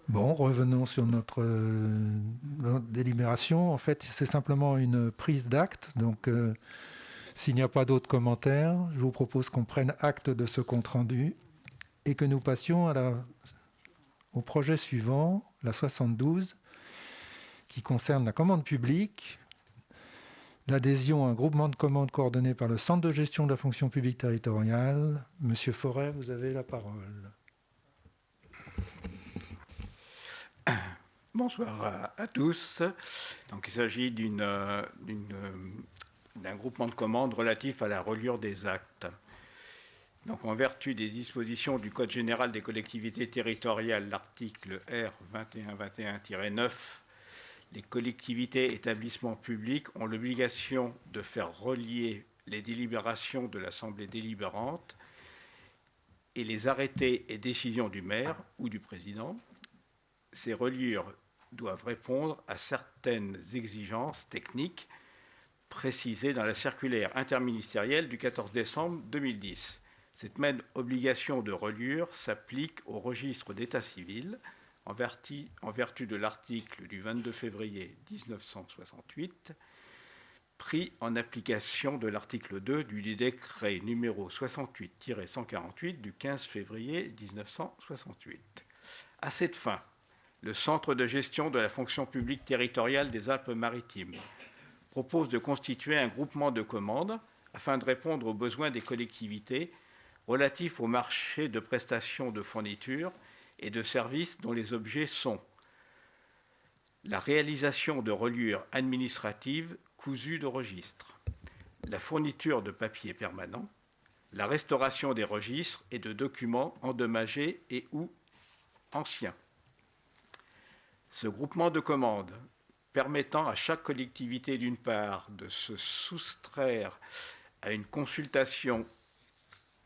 A: Bon, revenons sur notre délibération. En fait, c'est simplement une prise d'acte. Donc, s'il n'y a pas d'autres commentaires, je vous propose qu'on prenne acte de ce compte-rendu et que nous passions au projet suivant, la 72, qui concerne la commande publique, l'adhésion à un groupement de commandes coordonné par le Centre de gestion de la fonction publique territoriale. Monsieur Forêt, vous avez la parole.
D: Bonsoir à tous. Donc, il s'agit d'un groupement de commandes relatif à la reliure des actes. Donc, en vertu des dispositions du Code général des collectivités territoriales, l'article R 2121-9, les collectivités établissements publics ont l'obligation de faire relier les délibérations de l'Assemblée délibérante et les arrêtés et décisions du maire ou du président. Ces reliures doivent répondre à certaines exigences techniques précisées dans la circulaire interministérielle du 14 décembre 2010. Cette même obligation de reliure s'applique au registre d'état civil en vertu de l'article du 22 février 1968, pris en application de l'article 2 du décret numéro 68-148 du 15 février 1968. À cette fin, le Centre de gestion de la fonction publique territoriale des Alpes-Maritimes propose de constituer un groupement de commandes afin de répondre aux besoins des collectivités relatifs au marché de prestations de fournitures et de services dont les objets sont la réalisation de reliures administratives cousues de registres, la fourniture de papier permanent, la restauration des registres et de documents endommagés et ou anciens. Ce groupement de commandes permettant à chaque collectivité, d'une part, de se soustraire à une consultation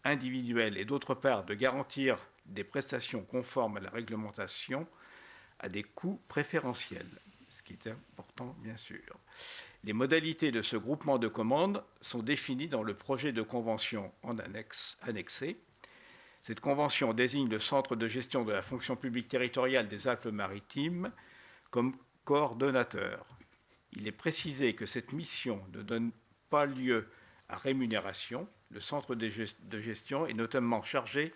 D: individuelle et d'autre part, de garantir des prestations conformes à la réglementation à des coûts préférentiels, ce qui est important, bien sûr. Les modalités de ce groupement de commandes sont définies dans le projet de convention en annexé. Cette convention désigne le Centre de gestion de la fonction publique territoriale des Alpes-Maritimes comme coordonnateur. Il est précisé que cette mission ne donne pas lieu à rémunération. Le Centre de gestion est notamment chargé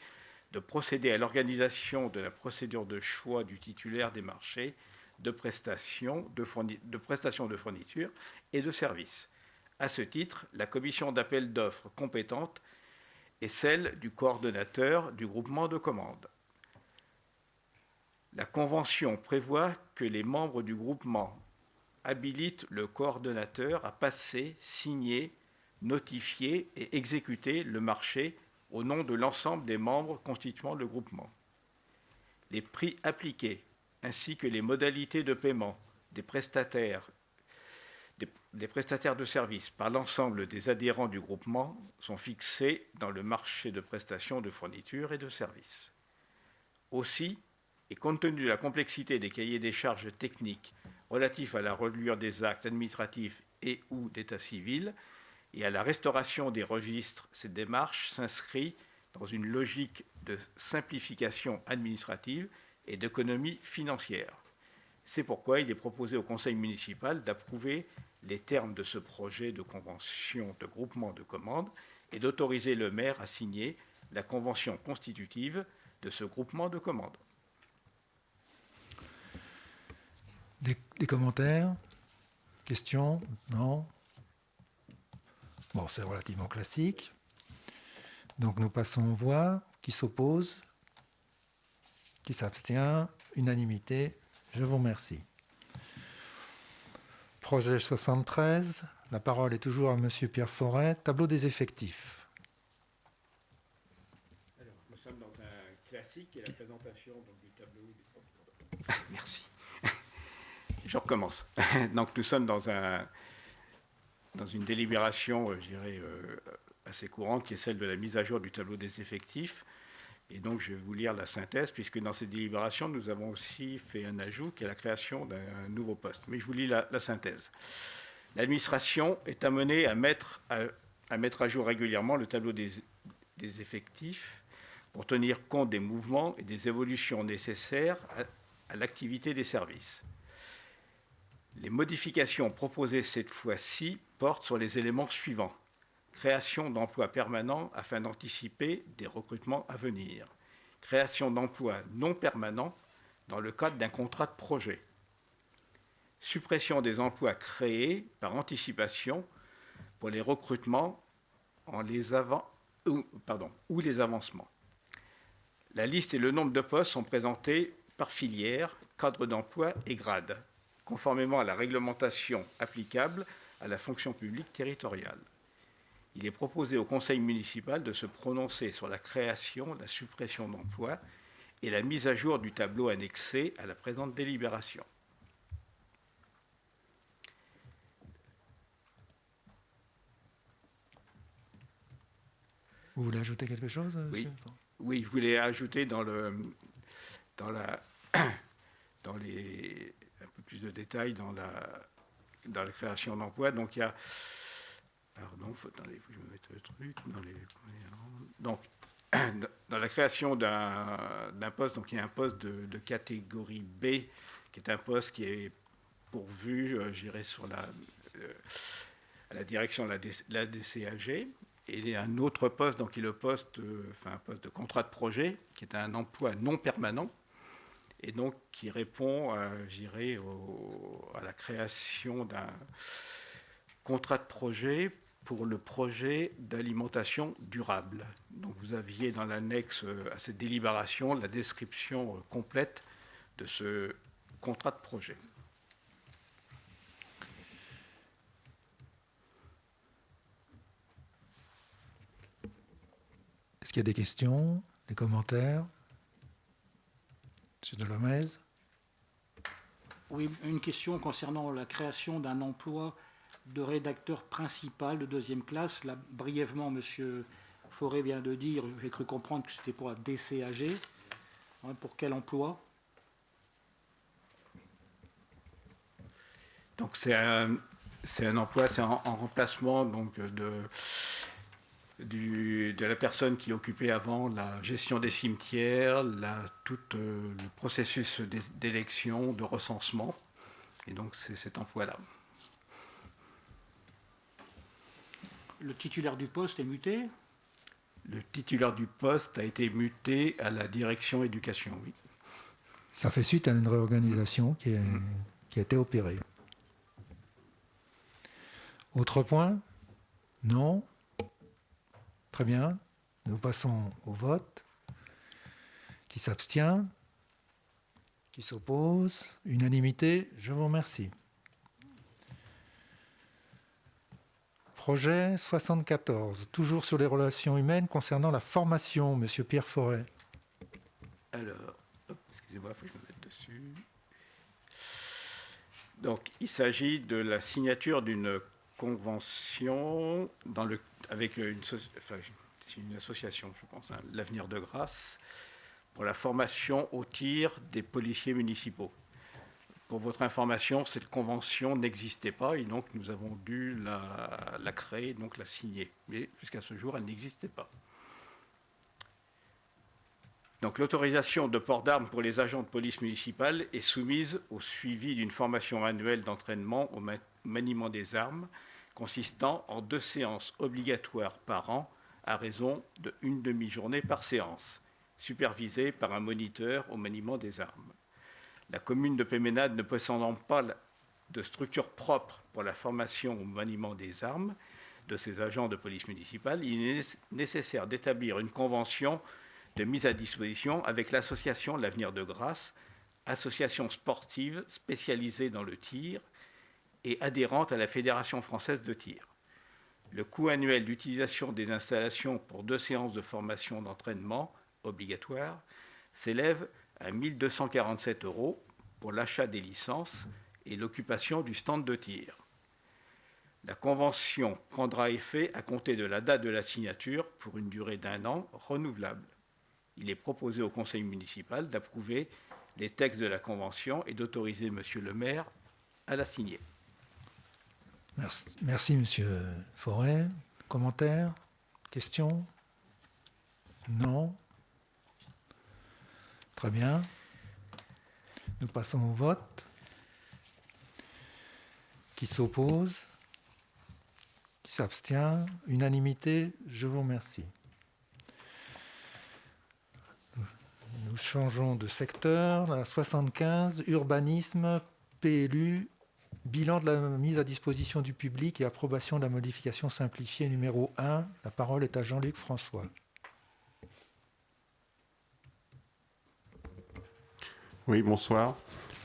D: de procéder à l'organisation de la procédure de choix du titulaire des marchés de prestations de fourniture et de services. À ce titre, la commission d'appel d'offres compétente est celle du coordonnateur du groupement de commandes. La convention prévoit que les membres du groupement habilitent le coordonnateur à passer, signer, notifier et exécuter le marché au nom de l'ensemble des membres constituant le groupement. Les prix appliqués ainsi que les modalités de paiement des prestataires de services par l'ensemble des adhérents du groupement sont fixés dans le marché de prestations de fourniture et de services. Aussi, et compte tenu de la complexité des cahiers des charges techniques relatifs à la reliure des actes administratifs et ou d'état civil et à la restauration des registres, cette démarche s'inscrit dans une logique de simplification administrative et d'économie financière. C'est pourquoi il est proposé au conseil municipal d'approuver les termes de ce projet de convention de groupement de commandes et d'autoriser le maire à signer la convention constitutive de ce groupement de commandes.
A: Des commentaires? Questions? Non? Bon, c'est relativement classique. Donc nous passons aux voix. Qui s'oppose? Qui s'abstient? Unanimité. Je vous remercie. Projet 73. La parole est toujours à Monsieur Pierre Forêt. Tableau des effectifs.
D: Alors, nous sommes dans un classique qui est la présentation donc, du tableau des... Merci. Je recommence. Donc nous sommes dans une délibération, je dirais, assez courante, qui est celle de la mise à jour du tableau des effectifs. Et donc je vais vous lire la synthèse, puisque dans cette délibération, nous avons aussi fait un ajout qui est la création d'un nouveau poste. Mais je vous lis la synthèse. L'administration est amenée à mettre à jour régulièrement le tableau des effectifs pour tenir compte des mouvements et des évolutions nécessaires à l'activité des services. Les modifications proposées cette fois-ci portent sur les éléments suivants. Création d'emplois permanents afin d'anticiper des recrutements à venir. Création d'emplois non permanents dans le cadre d'un contrat de projet. Suppression des emplois créés par anticipation pour les recrutements ou les avancements. La liste et le nombre de postes sont présentés par filière, cadre d'emploi et grade, conformément à la réglementation applicable à la fonction publique territoriale. Il est proposé au conseil municipal de se prononcer sur la création, la suppression d'emplois et la mise à jour du tableau annexé à la présente délibération.
A: Vous voulez ajouter quelque chose?
D: Oui. Oui, je voulais ajouter un peu plus de détails dans la création d'emplois. Donc il y a, pardon, faut que je me mette le truc donc dans la création d'un poste, donc il y a un poste de catégorie B qui est un poste qui est pourvu, je dirais, à la direction de la DCAG. Et il y a un autre poste, donc qui est un poste de contrat de projet, qui est un emploi non permanent, et donc qui répond, je dirais, à la création d'un contrat de projet pour le projet d'alimentation durable. Donc vous aviez dans l'annexe à cette délibération la description complète de ce contrat de projet.
A: Est-ce qu'il y a des questions, des commentaires? Monsieur Delomez?
F: Oui, une question concernant la création d'un emploi de rédacteur principal de deuxième classe. Là, brièvement, M. Forêt vient de dire, j'ai cru comprendre que c'était pour la DCAG. Pour quel emploi?
D: Donc c'est un emploi, c'est en remplacement donc, de la personne qui occupait avant la gestion des cimetières, tout le processus d'élection, de recensement. Et donc c'est cet emploi-là.
F: Le titulaire du poste est muté?
D: Le titulaire du poste a été muté à la direction éducation, oui.
A: Ça fait suite à une réorganisation qui a été opérée. Autre point? Non? Très bien. Nous passons au vote. Qui s'abstient? Qui s'oppose? Unanimité? Je vous remercie. Projet 74, toujours sur les relations humaines concernant la formation, Monsieur Pierre Forêt.
D: Alors, excusez-moi, il faut que je me mette dessus. Donc, il s'agit de la signature d'une convention avec une association, je pense, hein, l'Avenir de Grâce, pour la formation au tir des policiers municipaux. Pour votre information, cette convention n'existait pas et donc nous avons dû la créer, donc la signer. Mais jusqu'à ce jour, elle n'existait pas. Donc l'autorisation de port d'armes pour les agents de police municipale est soumise au suivi d'une formation annuelle d'entraînement au maniement des armes, consistant en 2 séances obligatoires par an à raison d'une demi-journée par séance, supervisée par un moniteur au maniement des armes. La commune de Péménade ne possédant pas de structure propre pour la formation au maniement des armes de ses agents de police municipale, il est nécessaire d'établir une convention de mise à disposition avec l'association L'Avenir de Grâce, association sportive spécialisée dans le tir et adhérente à la Fédération française de tir. Le coût annuel d'utilisation des installations pour 2 séances de formation d'entraînement obligatoire s'élève à 1 247 € pour l'achat des licences et l'occupation du stand de tir. La convention prendra effet à compter de la date de la signature pour une durée d'1 an renouvelable. Il est proposé au conseil municipal d'approuver les textes de la convention et d'autoriser monsieur le maire à la signer.
A: Merci monsieur Forêt. Commentaires? Questions? Non? Très bien. Nous passons au vote. Qui s'oppose? Qui s'abstient? Unanimité? Je vous remercie. Nous changeons de secteur. La 75, urbanisme, PLU, bilan de la mise à disposition du public et approbation de la modification simplifiée numéro 1. La parole est à Jean-Luc François.
I: Oui, bonsoir.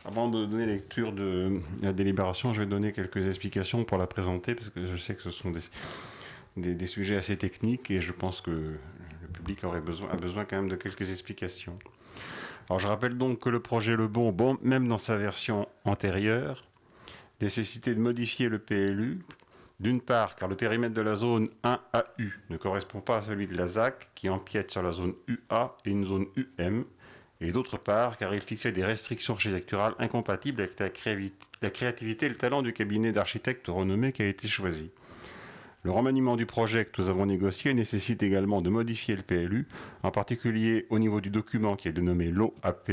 I: Avant de donner lecture de la délibération, je vais donner quelques explications pour la présenter, parce que je sais que ce sont des sujets assez techniques et je pense que le public a besoin quand même de quelques explications. Alors, je rappelle donc que le projet Le Bon, même dans sa version antérieure, nécessitait de modifier le PLU, d'une part car le périmètre de la zone 1AU ne correspond pas à celui de la ZAC qui empiète sur la zone UA et une zone UM, et d'autre part car il fixait des restrictions architecturales incompatibles avec la créativité et le talent du cabinet d'architectes renommé qui a été choisi. Le remaniement du projet que nous avons négocié nécessite également de modifier le PLU, en particulier au niveau du document qui est dénommé l'OAP,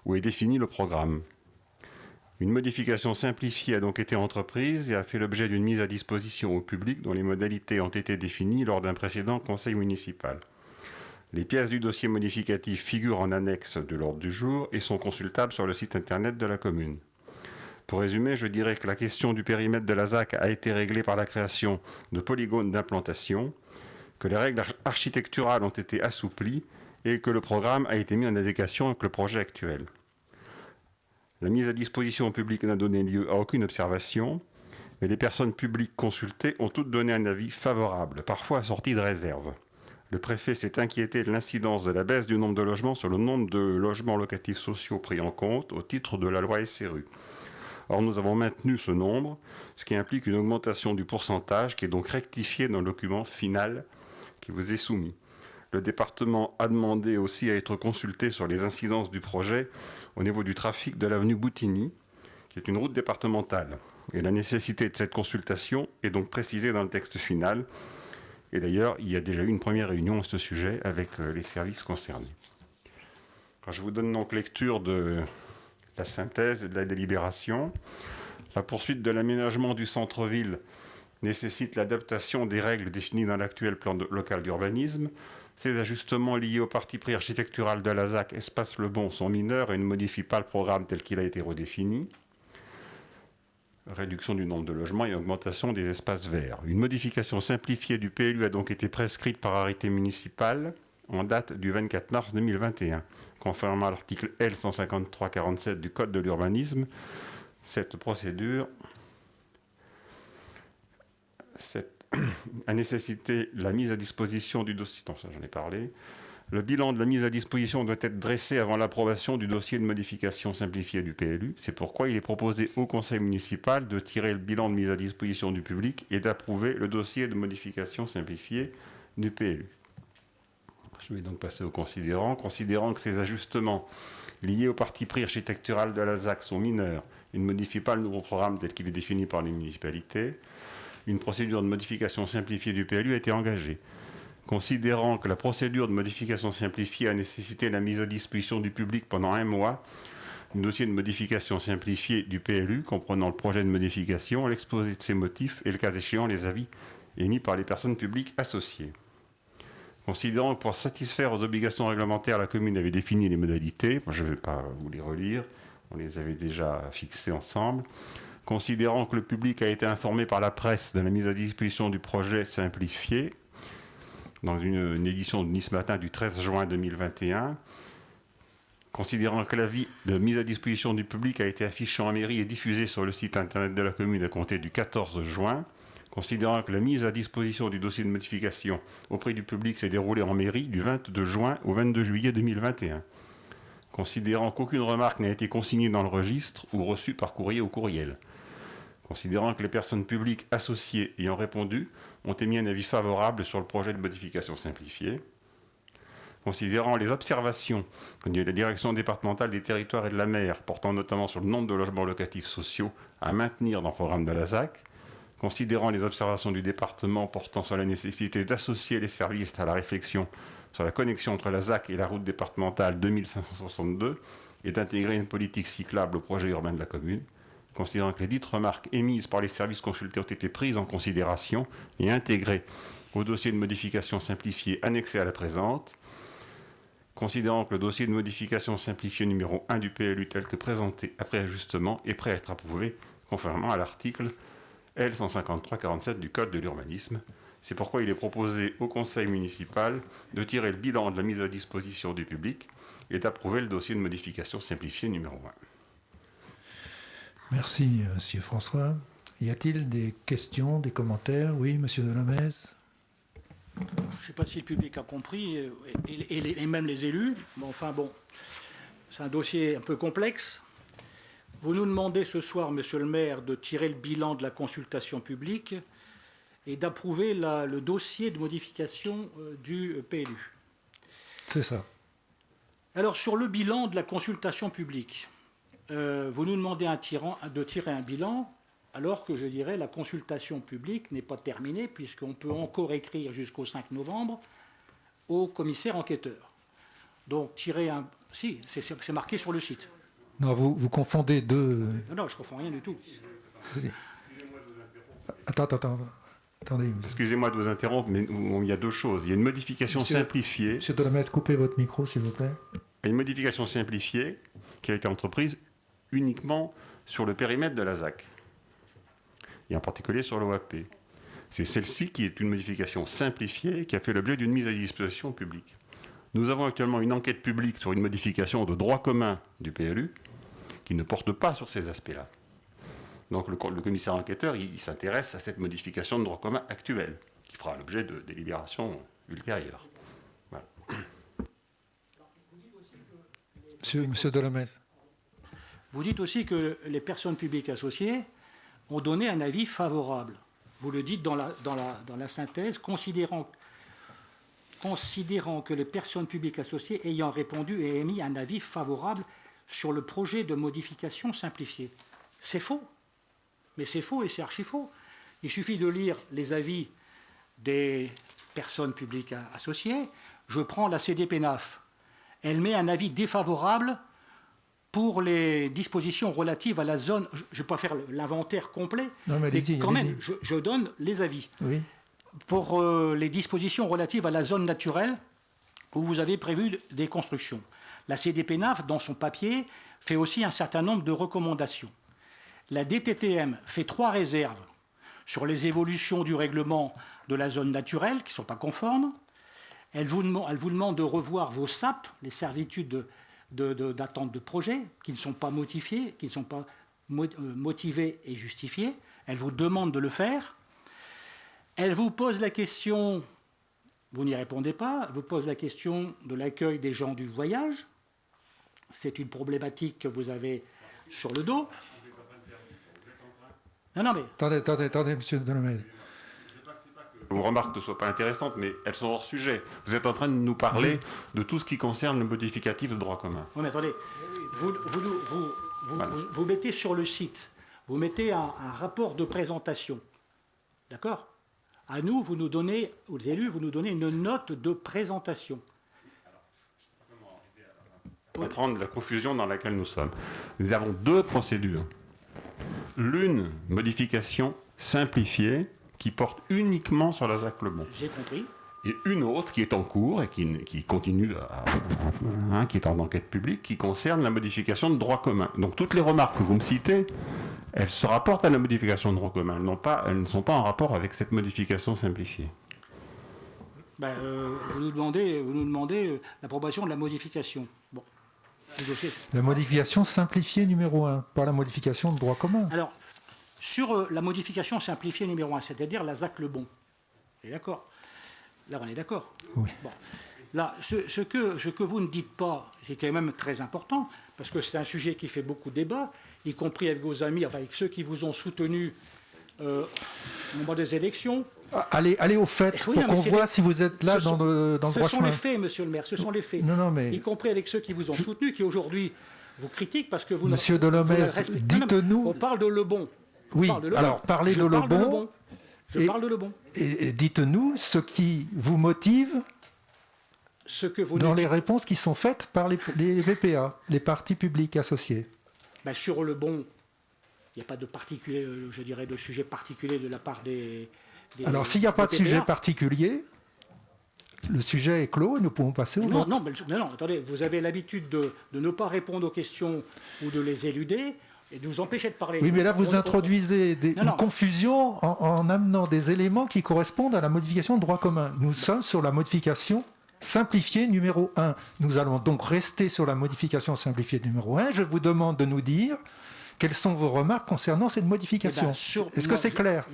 I: où est défini le programme. Une modification simplifiée a donc été entreprise et a fait l'objet d'une mise à disposition au public dont les modalités ont été définies lors d'un précédent conseil municipal. Les pièces du dossier modificatif figurent en annexe de l'ordre du jour et sont consultables sur le site internet de la commune. Pour résumer, je dirais que la question du périmètre de la ZAC a été réglée par la création de polygones d'implantation, que les règles architecturales ont été assouplies et que le programme a été mis en adéquation avec le projet actuel. La mise à disposition au public n'a donné lieu à aucune observation, mais les personnes publiques consultées ont toutes donné un avis favorable, parfois assorti de réserves. Le préfet s'est inquiété de l'incidence de la baisse du nombre de logements sur le nombre de logements locatifs sociaux pris en compte au titre de la loi SRU. Or, nous avons maintenu ce nombre, ce qui implique une augmentation du pourcentage qui est donc rectifié dans le document final qui vous est soumis. Le département a demandé aussi à être consulté sur les incidences du projet au niveau du trafic de l'avenue Boutigny, qui est une route départementale. Et la nécessité de cette consultation est donc précisée dans le texte final. Et d'ailleurs, il y a déjà eu une première réunion à ce sujet avec les services concernés. Alors, je vous donne donc lecture de la synthèse de la délibération. La poursuite de l'aménagement du centre-ville nécessitent l'adaptation des règles définies dans l'actuel plan local d'urbanisme. Ces ajustements liés au parti pris architectural de la ZAC Espace Le Bon sont mineurs et ne modifient pas le programme tel qu'il a été redéfini. Réduction du nombre de logements et augmentation des espaces verts. Une modification simplifiée du PLU a donc été prescrite par arrêté municipal en date du 24 mars 2021. Conformément à l'article L 153-47 du Code de l'urbanisme, cette procédure a nécessité la mise à disposition du dossier. Non, ça j'en ai parlé. Le bilan de la mise à disposition doit être dressé avant l'approbation du dossier de modification simplifiée du PLU. C'est pourquoi il est proposé au conseil municipal de tirer le bilan de mise à disposition du public et d'approuver le dossier de modification simplifiée du PLU. Je vais donc passer aux considérants. Considérant que ces ajustements liés au parti pris architectural de la ZAC sont mineurs et ne modifient pas le nouveau programme tel qu'il est défini par les municipalités, une procédure de modification simplifiée du PLU a été engagée. Considérant que la procédure de modification simplifiée a nécessité la mise à disposition du public pendant 1 mois, un dossier de modification simplifiée du PLU comprenant le projet de modification, l'exposé de ses motifs et le cas échéant les avis émis par les personnes publiques associées. Considérant que pour satisfaire aux obligations réglementaires, la commune avait défini les modalités, je ne vais pas vous les relire, on les avait déjà fixées ensemble. Considérant que le public a été informé par la presse de la mise à disposition du projet simplifié, dans une édition de Nice Matin du 13 juin 2021, considérant que l'avis de mise à disposition du public a été affiché en mairie et diffusé sur le site internet de la commune à compter du 14 juin, considérant que la mise à disposition du dossier de modification auprès du public s'est déroulée en mairie du 22 juin au 22 juillet 2021, considérant qu'aucune remarque n'a été consignée dans le registre ou reçue par courrier ou courriel, considérant que les personnes publiques associées ayant répondu ont émis un avis favorable sur le projet de modification simplifiée, considérant les observations de la direction départementale des territoires et de la mer, portant notamment sur le nombre de logements locatifs sociaux à maintenir dans le programme de la ZAC, considérant les observations du département portant sur la nécessité d'associer les services à la réflexion sur la connexion entre la ZAC et la route départementale 2562 et d'intégrer une politique cyclable au projet urbain de la commune, considérant que les dites remarques émises par les services consultés ont été prises en considération et intégrées au dossier de modification simplifié annexé à la présente, considérant que le dossier de modification simplifié numéro 1 du PLU tel que présenté après ajustement est prêt à être approuvé conformément à l'article L 153-47 du Code de l'urbanisme. C'est pourquoi il est proposé au conseil municipal de tirer le bilan de la mise à disposition du public et d'approuver le dossier de modification simplifié numéro 1.
J: Merci, monsieur François. Y a-t-il des questions, des commentaires? Oui, monsieur Delomez.
F: Je ne sais pas si le public a compris, et même les élus, mais enfin bon, c'est un dossier un peu complexe. Vous nous demandez ce soir, monsieur le maire, de tirer le bilan de la consultation publique et d'approuver le dossier de modification du PLU.
J: C'est ça.
F: Alors, sur le bilan de la consultation publique, vous nous demandez de tirer un bilan, alors que je dirais la consultation publique n'est pas terminée, puisqu'on peut encore écrire jusqu'au 5 novembre au commissaire enquêteur. Donc, tirer un... Si, c'est marqué sur le site.
J: Non, vous confondez deux...
F: Non, je ne confonds rien du tout.
J: Attendez.
I: Excusez-moi de vous interrompre, mais il y a deux choses. Il y a une modification simplifiée...
J: Monsieur Delomez, coupez votre micro, s'il vous plaît.
I: Une modification simplifiée qui a été entreprise uniquement sur le périmètre de la ZAC, et en particulier sur l'OAP. C'est celle-ci qui est une modification simplifiée qui a fait l'objet d'une mise à disposition publique. Nous avons actuellement une enquête publique sur une modification de droit commun du PLU qui ne porte pas sur ces aspects-là. Donc le commissaire enquêteur, il s'intéresse à cette modification de droit commun actuelle, qui fera l'objet de délibérations ultérieures. Voilà.
J: Monsieur Delomez.
F: Vous dites aussi que les personnes publiques associées ont donné un avis favorable. Vous le dites dans la synthèse, considérant que les personnes publiques associées ayant répondu et émis un avis favorable sur le projet de modification simplifié. C'est faux. Mais c'est faux et c'est archi faux. Il suffit de lire les avis des personnes publiques associées. Je prends la CDPNAF. Elle met un avis défavorable pour les dispositions relatives à la zone, je ne vais pas faire l'inventaire complet,
J: non, mais
F: quand même, je donne les avis.
J: Oui.
F: Pour les dispositions relatives à la zone naturelle, où vous avez prévu des constructions. La CDPENAF, dans son papier, fait aussi un certain nombre de recommandations. La DTTM fait 3 réserves sur les évolutions du règlement de la zone naturelle, qui ne sont pas conformes. Elle vous demande de revoir vos SAP, les servitudes d'attente de projet, qui ne sont pas motivées, qui ne sont pas motivées et justifiées. Elle vous demande de le faire. Elle vous pose la question, vous n'y répondez pas, elle vous pose la question de l'accueil des gens du voyage. C'est une problématique que vous avez sur le dos. Non, mais...
J: Attendez, monsieur Delomez.
I: Vos remarques ne soient pas intéressantes, mais elles sont hors sujet. Vous êtes en train de nous parler de tout ce qui concerne le modificatif de droit commun.
F: Oui, mais attendez, vous mettez sur le site, vous mettez un rapport de présentation. D'accord ? À nous, vous nous donnez, aux élus, vous nous donnez une note de présentation.
I: Comprendre la confusion dans laquelle nous sommes. Nous avons 2 procédures. L'une, modification simplifiée, qui porte uniquement sur la ZAC Le Bon.
F: J'ai compris.
I: Et une autre qui est en cours et qui continue, qui est en enquête publique, qui concerne la modification de droit commun. Donc toutes les remarques que vous me citez, elles se rapportent à la modification de droit commun. Elles ne sont pas en rapport avec cette modification simplifiée.
F: Vous nous demandez l'approbation de la modification. Bon.
J: La modification simplifiée numéro 1, pas la modification de droit commun.
F: Alors, sur la modification simplifiée numéro 1, c'est-à-dire la ZAC Le Bon, on est d'accord ? Là, on est d'accord.
J: Oui.
F: Bon. Là, ce que vous ne dites pas, c'est quand même très important, parce que c'est un sujet qui fait beaucoup de débat, y compris avec vos amis, enfin avec ceux qui vous ont soutenu au moment des élections.
J: Allez au fait,
F: oui,
J: pour qu'on voit si vous êtes là dans le droit chemin.
F: Ce sont les faits, monsieur le maire, ce sont les faits.
J: Non, mais...
F: Y compris avec ceux qui vous ont soutenu, qui aujourd'hui vous critiquent parce que vous...
J: Monsieur Delomez, dites-nous...
F: On parle de Le Bon.
J: Oui, alors parlez de Le Bon.
F: Je parle de Le Bon.
J: Et dites-nous ce qui vous motive dans les réponses qui sont faites par les VPA, les partis publics associés.
F: Sur Le Bon, il n'y a pas de particulier, je dirais, de sujet particulier de la part des
J: alors, s'il n'y a pas de sujet particulier, le sujet est clos et nous pouvons passer au vote.
F: Non, attendez, vous avez l'habitude de ne pas répondre aux questions ou de les éluder et de vous empêcher de parler.
J: Oui, mais là, vous introduisez une confusion en amenant des éléments qui correspondent à la modification de droit commun. Nous sommes sur la modification simplifiée numéro 1. Nous allons donc rester sur la modification simplifiée numéro 1. Je vous demande de nous dire quelles sont vos remarques concernant cette modification. Est-ce que c'est clair ?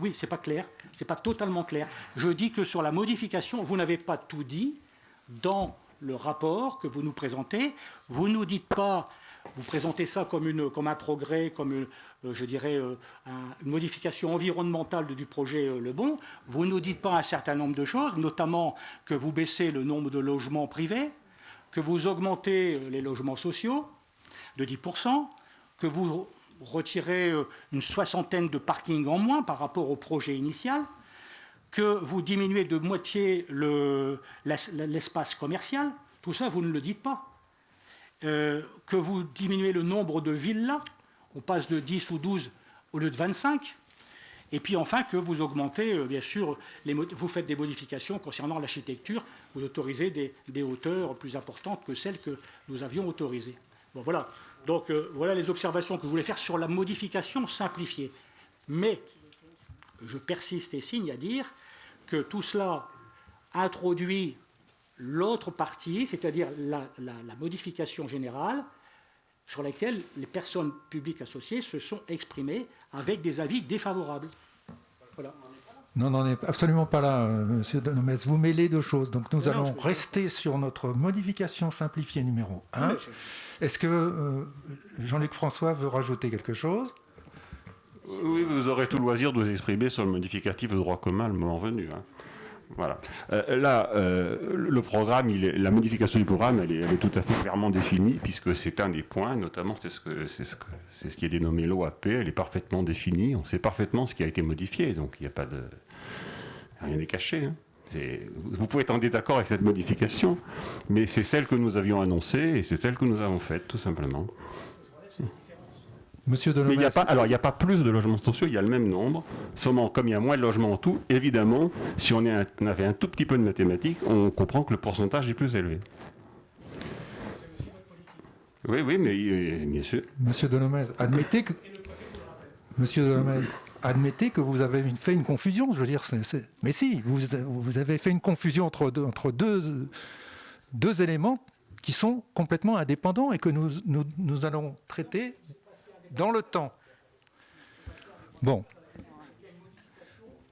F: Oui, c'est pas clair, c'est pas totalement clair. Je dis que sur la modification, vous n'avez pas tout dit dans le rapport que vous nous présentez. Vous nous dites pas, vous présentez ça comme un progrès, comme une modification environnementale du projet Le Bon. Vous ne nous dites pas un certain nombre de choses, notamment que vous baissez le nombre de logements privés, que vous augmentez les logements sociaux de 10%, que vous retirez une 60aine de parkings en moins par rapport au projet initial, que vous diminuez de moitié l'espace commercial, tout ça vous ne le dites pas. Que vous diminuez le nombre de villas, on passe de 10 ou 12 au lieu de 25, et puis enfin que vous augmentez, bien sûr, vous faites des modifications concernant l'architecture, vous autorisez des hauteurs plus importantes que celles que nous avions autorisées. Bon, voilà. Donc, voilà les observations que je voulais faire sur la modification simplifiée. Mais, je persiste et signe à dire que tout cela introduit l'autre partie, c'est-à-dire la modification générale, sur laquelle les personnes publiques associées se sont exprimées avec des avis défavorables. Voilà.
J: Non, on n'est absolument pas là, monsieur Delomez. Vous mêlez deux choses. Donc nous allons rester sur notre modification simplifiée numéro 1. Est-ce que Jean-Luc François veut rajouter quelque chose ?
I: Oui, vous aurez tout le loisir de vous exprimer sur le modificatif de droit commun le moment venu. Hein. Voilà. Là, le programme, la modification du programme, elle est tout à fait clairement définie, puisque c'est un des points, notamment c'est ce qui est dénommé l'OAP, elle est parfaitement définie, on sait parfaitement ce qui a été modifié, donc il n'y a pas de... rien n'est caché. Hein. Vous pouvez être en désaccord avec cette modification, mais c'est celle que nous avions annoncée et c'est celle que nous avons faite, tout simplement.
J: Monsieur Delomès.
I: Mais il n'y a pas plus de logements sociaux, il y a le même nombre. Seulement, comme il y a moins de logements en tout, évidemment, si on avait un tout petit peu de mathématiques, on comprend que le pourcentage est plus élevé. Oui, mais bien sûr.
J: Monsieur Delomès, admettez que vous avez fait une confusion. Je veux dire, mais si, vous avez fait une confusion entre deux éléments qui sont complètement indépendants et que nous allons traiter dans le temps. Bon.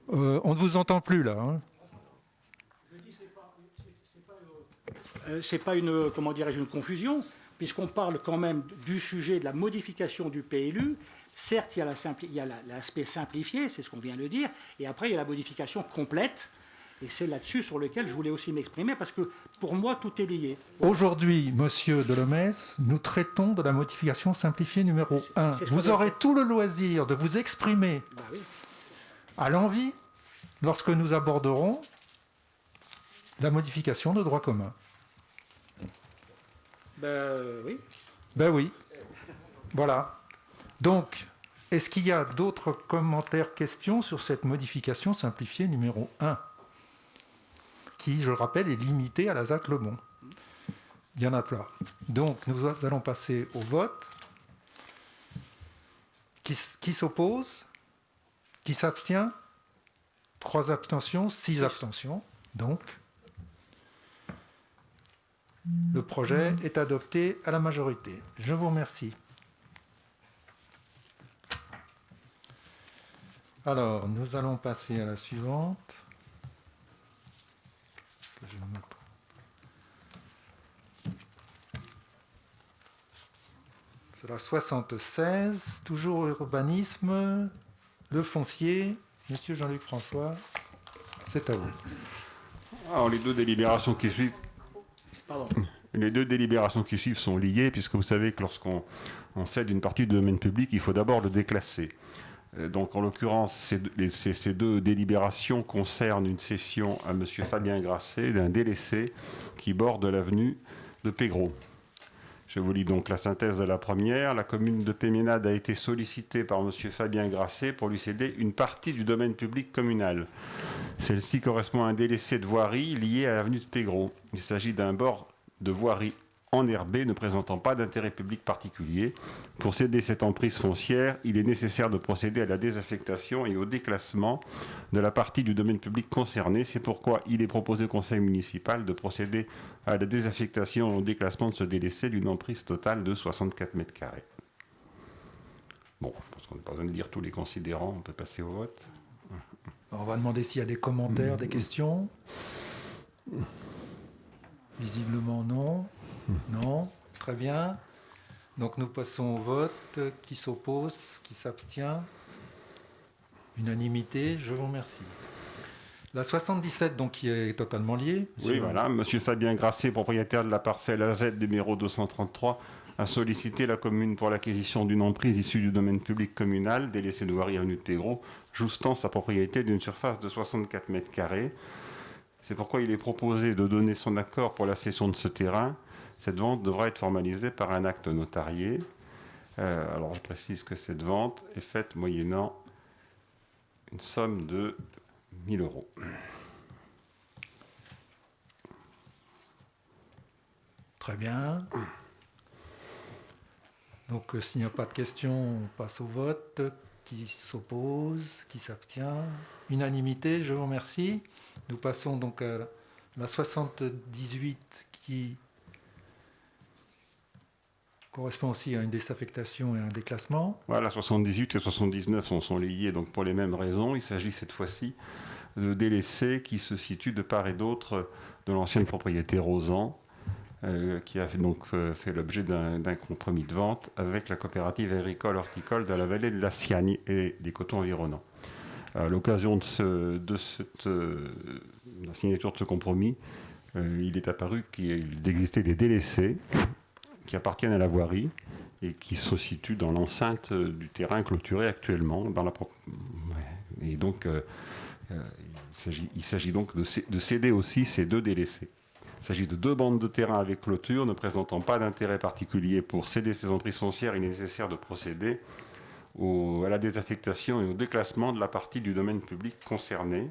J: On ne vous entend plus, là. Hein.
F: C'est pas une, comment dirais-je, une confusion, puisqu'on parle quand même du sujet de la modification du PLU. Certes, il y a l'aspect simplifié, c'est ce qu'on vient de dire, et après, il y a la modification complète. Et c'est là-dessus sur lequel je voulais aussi m'exprimer, parce que pour moi, tout est lié.
J: Aujourd'hui, monsieur Delomès, nous traitons de la modification simplifiée numéro 1. Vous aurez tout le loisir de vous exprimer à l'envi lorsque nous aborderons la modification de droit commun.
F: Oui.
J: Ben oui. Voilà. Donc, est-ce qu'il y a d'autres commentaires, questions sur cette modification simplifiée numéro 1 ? Qui, je le rappelle, est limité à la ZAC Le Bon. Il y en a plein. Donc, nous allons passer au vote. Qui s'oppose ? Qui s'abstient ? 3 abstentions, 6 abstentions. Donc, le projet est adopté à la majorité. Je vous remercie. Alors, nous allons passer à la suivante. C'est la 76, toujours urbanisme, le foncier. Monsieur Jean-Luc François, c'est à vous.
I: Alors, les deux délibérations qui suivent.
F: Pardon.
I: Les deux délibérations qui suivent sont liées, puisque vous savez que lorsqu'on cède une partie du domaine public, il faut d'abord le déclasser. Donc, en l'occurrence, ces deux délibérations concernent une cession à M. Fabien Grasset d'un délaissé qui borde l'avenue de Pégros. Je vous lis donc la synthèse de la première. La commune de Péménade a été sollicitée par M. Fabien Grasset pour lui céder une partie du domaine public communal. Celle-ci correspond à un délaissé de voirie lié à l'avenue de Pégros. Il s'agit d'un bord de voirie enherbé ne présentant pas d'intérêt public particulier. Pour céder cette emprise foncière, il est nécessaire de procéder à la désaffectation et au déclassement de la partie du domaine public concernée. C'est pourquoi il est proposé au conseil municipal de procéder à la désaffectation et au déclassement de ce délaissé d'une emprise totale de 64 mètres carrés. Bon, je pense qu'on n'a pas besoin de lire tous les considérants, on peut passer au vote.
J: Alors, on va demander s'il y a des commentaires, des questions. Visiblement non. Non, très bien. Donc nous passons au vote. Qui s'oppose ? Qui s'abstient ? Unanimité, je vous remercie. La 77, donc, qui est totalement liée.
I: Oui, voilà. Monsieur Fabien Grasset, propriétaire de la parcelle AZ numéro 233, a sollicité la commune pour l'acquisition d'une emprise issue du domaine public communal, délaissée de voirie avenue de Pégros, joustant sa propriété d'une surface de 64 mètres carrés. C'est pourquoi il est proposé de donner son accord pour la cession de ce terrain. Cette vente devra être formalisée par un acte notarié. Alors je précise que cette vente est faite moyennant une somme de 1 000 €.
J: Très bien. Donc s'il n'y a pas de questions, on passe au vote. Qui s'oppose ? Qui s'abstient ? Unanimité, je vous remercie. Nous passons donc à la 78 qui correspond aussi à une désaffectation et un déclassement.
I: Voilà, 78 et 79 sont liés donc pour les mêmes raisons. Il s'agit cette fois-ci de délaissés qui se situent de part et d'autre de l'ancienne propriété Rosan, qui a donc fait l'objet d'un compromis de vente avec la coopérative agricole horticole de la vallée de la Siagne et des cotons environnants. À l'occasion de la signature de ce compromis, il est apparu qu'il existait des délaissés qui appartiennent à la voirie et qui se situent dans l'enceinte du terrain clôturé actuellement. Et donc, Il s'agit donc de céder aussi ces 2 délaissés. Il s'agit de 2 bandes de terrain avec clôture ne présentant pas d'intérêt particulier. Pour céder ces emprises foncières, il est nécessaire de procéder à la désaffectation et au déclassement de la partie du domaine public concernée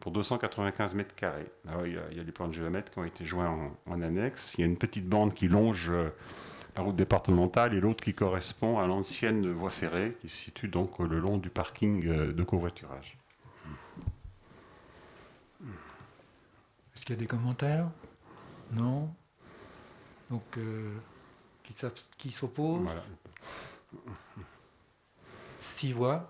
I: pour 295 mètres carrés. Alors, il y a des plans de géomètre qui ont été joints en annexe. Il y a une petite bande qui longe la route départementale et l'autre qui correspond à l'ancienne voie ferrée qui se situe donc le long du parking de covoiturage.
J: Est-ce qu'il y a des commentaires? Non. Donc, qui s'oppose?
I: Voilà.
J: 6 voix.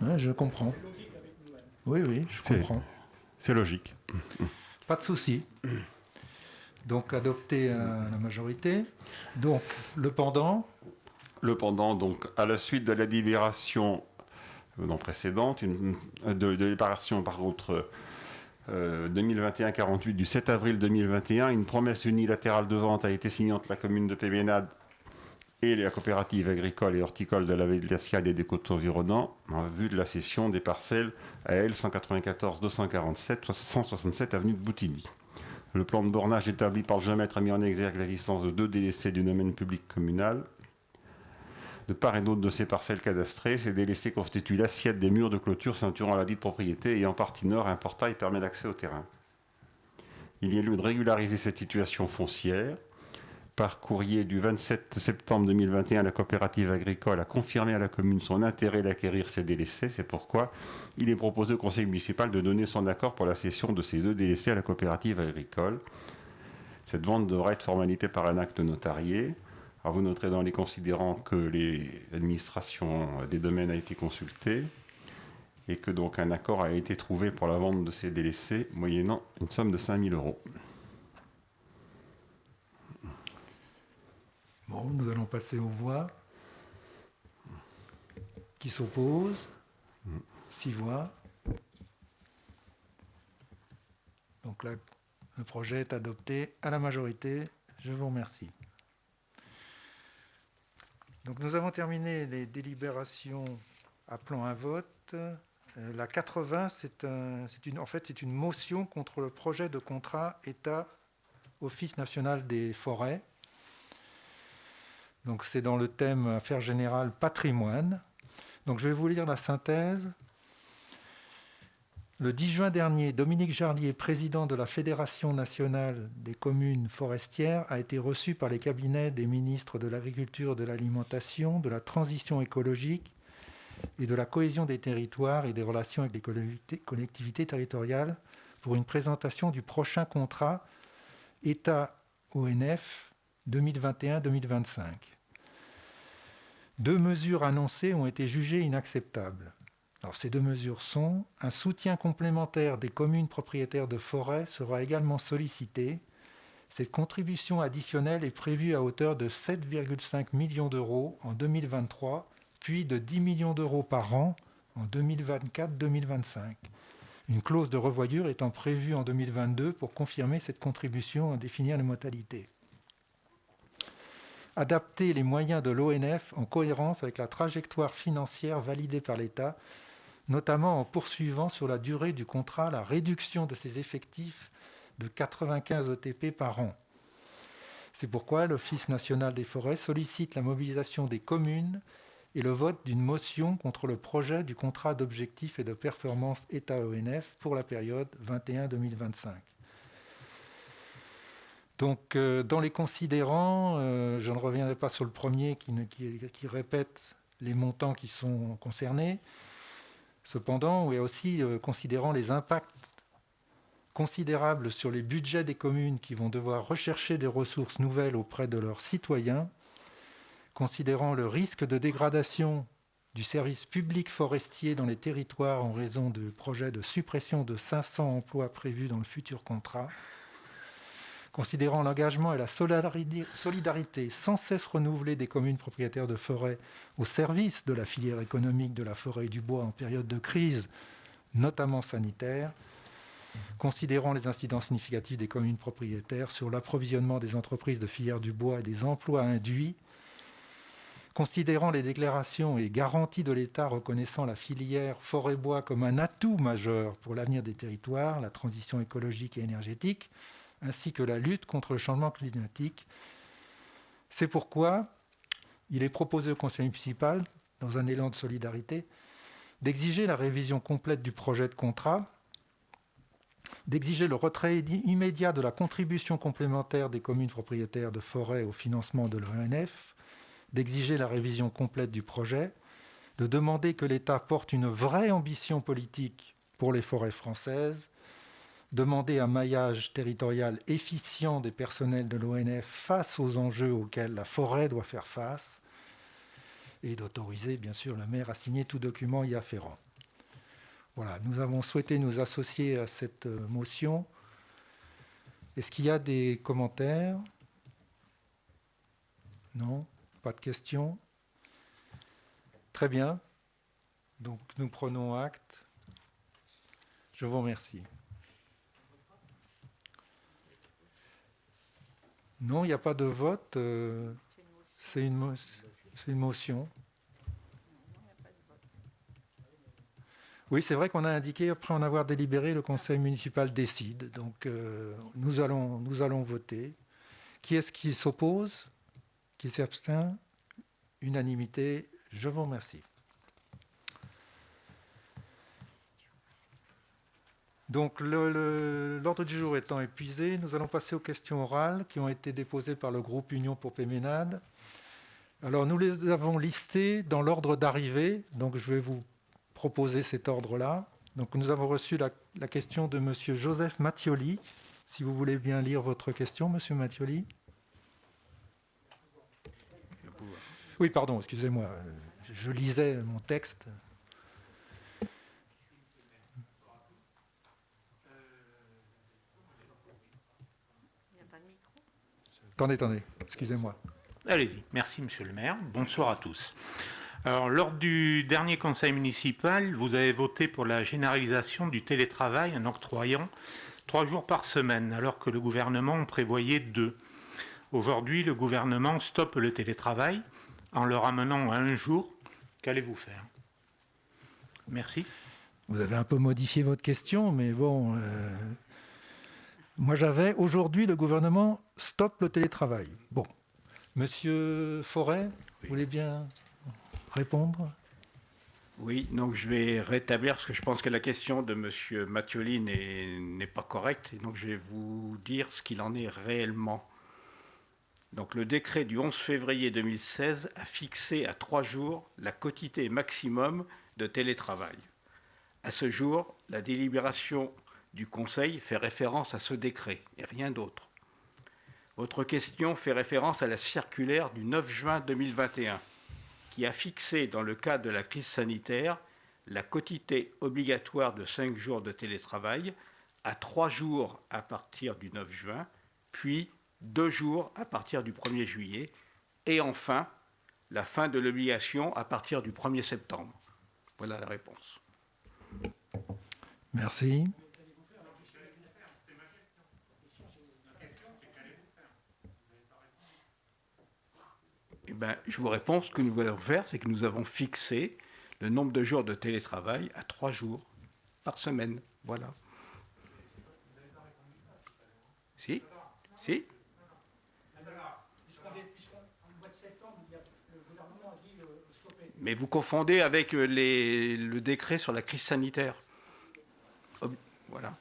J: Ouais, je comprends. Oui, je comprends.
I: C'est logique.
J: Pas de souci. Donc, adopté à la majorité. Donc, le pendant?
I: Le pendant, donc, à la suite de la délibération précédente, de délibération par contre 2021-48 du 7 avril 2021, une promesse unilatérale de vente a été signée entre la commune de Pévenade et la coopérative agricole et horticole de la vallée de l'Escade et des côtes environnants en vue de la cession des parcelles à L 194 247 167 avenue de Boutigny. Le plan de bornage établi par le géomètre a mis en exergue l'existence de 2 délaissés du domaine public communal. De part et d'autre de ces parcelles cadastrées, ces délaissés constituent l'assiette des murs de clôture ceinturant la dite propriété et en partie nord, un portail permet l'accès au terrain. Il y a lieu de régulariser cette situation foncière. Par courrier du 27 septembre 2021, la coopérative agricole a confirmé à la commune son intérêt d'acquérir ces délaissés. C'est pourquoi il est proposé au conseil municipal de donner son accord pour la cession de ces 2 délaissés à la coopérative agricole. Cette vente devra être formalisée par un acte notarié. Alors vous noterez dans les considérants que l'administration des domaines a été consultée et que donc un accord a été trouvé pour la vente de ces délaissés moyennant une somme de 5 000 €.
J: Bon, nous allons passer aux voix. Qui s'oppose? 6 voix. Donc là, le projet est adopté à la majorité. Je vous remercie. Donc nous avons terminé les délibérations appelant un vote. La 80, c'est une motion contre le projet de contrat État-Office national des forêts. Donc c'est dans le thème Affaires générales patrimoine. Donc je vais vous lire la synthèse. Le 10 juin dernier, Dominique Jarlier, président de la Fédération nationale des communes forestières, a été reçu par les cabinets des ministres de l'Agriculture, de l'Alimentation, de la Transition écologique et de la cohésion des territoires et des relations avec les collectivités territoriales pour une présentation du prochain contrat État-ONF 2021-2025. 2 mesures annoncées ont été jugées inacceptables. Alors, ces 2 mesures sont: un soutien complémentaire des communes propriétaires de forêts sera également sollicité. Cette contribution additionnelle est prévue à hauteur de 7,5 millions d'euros en 2023, puis de 10 millions d'euros par an en 2024-2025. Une clause de revoyure étant prévue en 2022 pour confirmer cette contribution et définir les modalités. Adapter les moyens de l'ONF en cohérence avec la trajectoire financière validée par l'État, notamment en poursuivant sur la durée du contrat la réduction de ses effectifs de 95 ETP par an. C'est pourquoi l'Office national des forêts sollicite la mobilisation des communes et le vote d'une motion contre le projet du contrat d'objectifs et de performance État-ONF pour la période 21-2025. Donc, dans les considérants, je ne reviendrai pas sur le premier qui répète les montants qui sont concernés. Cependant, il y a aussi considérant les impacts considérables sur les budgets des communes qui vont devoir rechercher des ressources nouvelles auprès de leurs citoyens, considérant le risque de dégradation du service public forestier dans les territoires en raison de projets de suppression de 500 emplois prévus dans le futur contrat, considérant l'engagement et la solidarité sans cesse renouvelée des communes propriétaires de forêts au service de la filière économique de la forêt et du bois en période de crise, notamment sanitaire, considérant les incidences significatives des communes propriétaires sur l'approvisionnement des entreprises de filière du bois et des emplois induits,
A: Considérant les déclarations et garanties de l'État reconnaissant la filière forêt-bois comme un atout majeur pour l'avenir des territoires, la transition écologique et énergétique, ainsi que la lutte contre le changement climatique, c'est pourquoi il est proposé au conseil municipal, dans un élan de solidarité, d'exiger la révision complète du projet de contrat, d'exiger le retrait immédiat de la contribution complémentaire des communes propriétaires de forêts au financement de l'ONF, d'exiger la révision complète du projet, de demander que l'État porte une vraie ambition politique pour les forêts françaises, demander un maillage territorial efficient des personnels de l'ONF face aux enjeux auxquels la forêt doit faire face, et d'autoriser bien sûr le maire à signer tout document y afférent. Voilà, nous avons souhaité nous associer à cette motion. Est-ce qu'il y a des commentaires? Non? Pas de questions? Très bien. Donc nous prenons acte. Je vous remercie. Non, il n'y a pas de vote. C'est une motion. Oui, c'est vrai qu'on a indiqué, après en avoir délibéré, le conseil municipal décide. Donc nous allons voter. Qui est-ce qui s'oppose? Qui s'abstient? Unanimité. Je vous remercie. Donc l'ordre du jour étant épuisé, nous allons passer aux questions orales qui ont été déposées par le groupe Union pour Péménade. Alors nous les avons listées dans l'ordre d'arrivée, donc je vais vous proposer cet ordre-là. Donc nous avons reçu la question de M. Joseph Mattioli. Si vous voulez bien lire votre question, M. Mattioli. Oui, pardon, excusez-moi, je lisais mon texte. Attendez, excusez-moi.
K: Allez-y, merci Monsieur le maire. Bonsoir à tous. Alors, lors du dernier conseil municipal, vous avez voté pour la généralisation du télétravail en octroyant 3 jours par semaine, alors que le gouvernement en prévoyait 2. Aujourd'hui, le gouvernement stoppe le télétravail en le ramenant à 1 jour. Qu'allez-vous faire? Merci.
A: Vous avez un peu modifié votre question, mais bon... Moi, j'avais aujourd'hui, le gouvernement stoppe le télétravail. Bon. Monsieur Forêt, vous voulez bien répondre?
D: Oui, donc je vais rétablir, parce que je pense que la question de monsieur Mattioli n'est pas correcte. Et donc je vais vous dire ce qu'il en est réellement. Donc le décret du 11 février 2016 a fixé à 3 jours la quotité maximum de télétravail. À ce jour, la délibération du Conseil fait référence à ce décret et rien d'autre. Votre question fait référence à la circulaire du 9 juin 2021 qui a fixé, dans le cadre de la crise sanitaire, la quotité obligatoire de 5 jours de télétravail à 3 jours à partir du 9 juin, puis 2 jours à partir du 1er juillet, et enfin la fin de l'obligation à partir du 1er septembre. Voilà la réponse.
A: Merci.
D: Eh bien, je vous réponds, ce que nous allons faire, c'est que nous avons fixé le nombre de jours de télétravail à 3 jours par semaine. Voilà. Si? Mais vous confondez avec le décret sur la crise sanitaire. Voilà.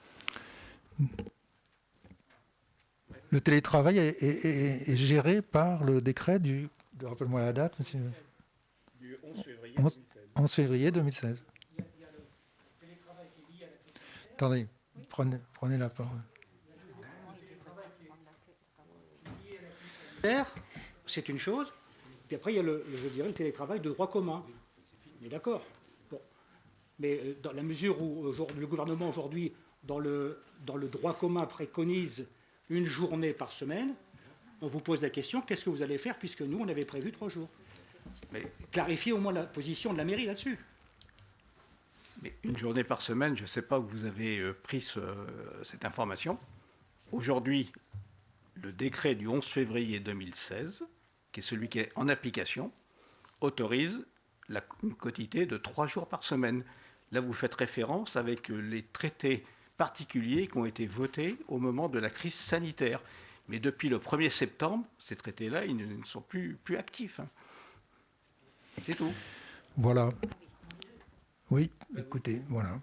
A: Le télétravail est géré par le décret du... Rappelle-moi la date, monsieur.
D: Du 11 février 2016.
A: 11 février 2016.
F: Il y a le télétravail qui est lié à la crise sanitaire.
A: Attendez, prenez la parole.
F: C'est une chose. Puis après, il y a le télétravail de droit commun. On est d'accord. Bon. Mais dans la mesure où le gouvernement aujourd'hui, dans le droit commun, préconise une journée par semaine, on vous pose la question, qu'est-ce que vous allez faire puisque nous, on avait prévu 3 jours? Mais clarifiez au moins la position de la mairie là-dessus.
D: Mais une journée par semaine, je ne sais pas où vous avez pris cette information. Aujourd'hui, le décret du 11 février 2016, qui est celui qui est en application, autorise une quotité de 3 jours par semaine. Là, vous faites référence avec les traités particuliers qui ont été votés au moment de la crise sanitaire. Mais depuis le 1er septembre, ces traités-là, ils ne sont plus actifs. C'est tout.
A: Voilà. Oui, écoutez, voilà.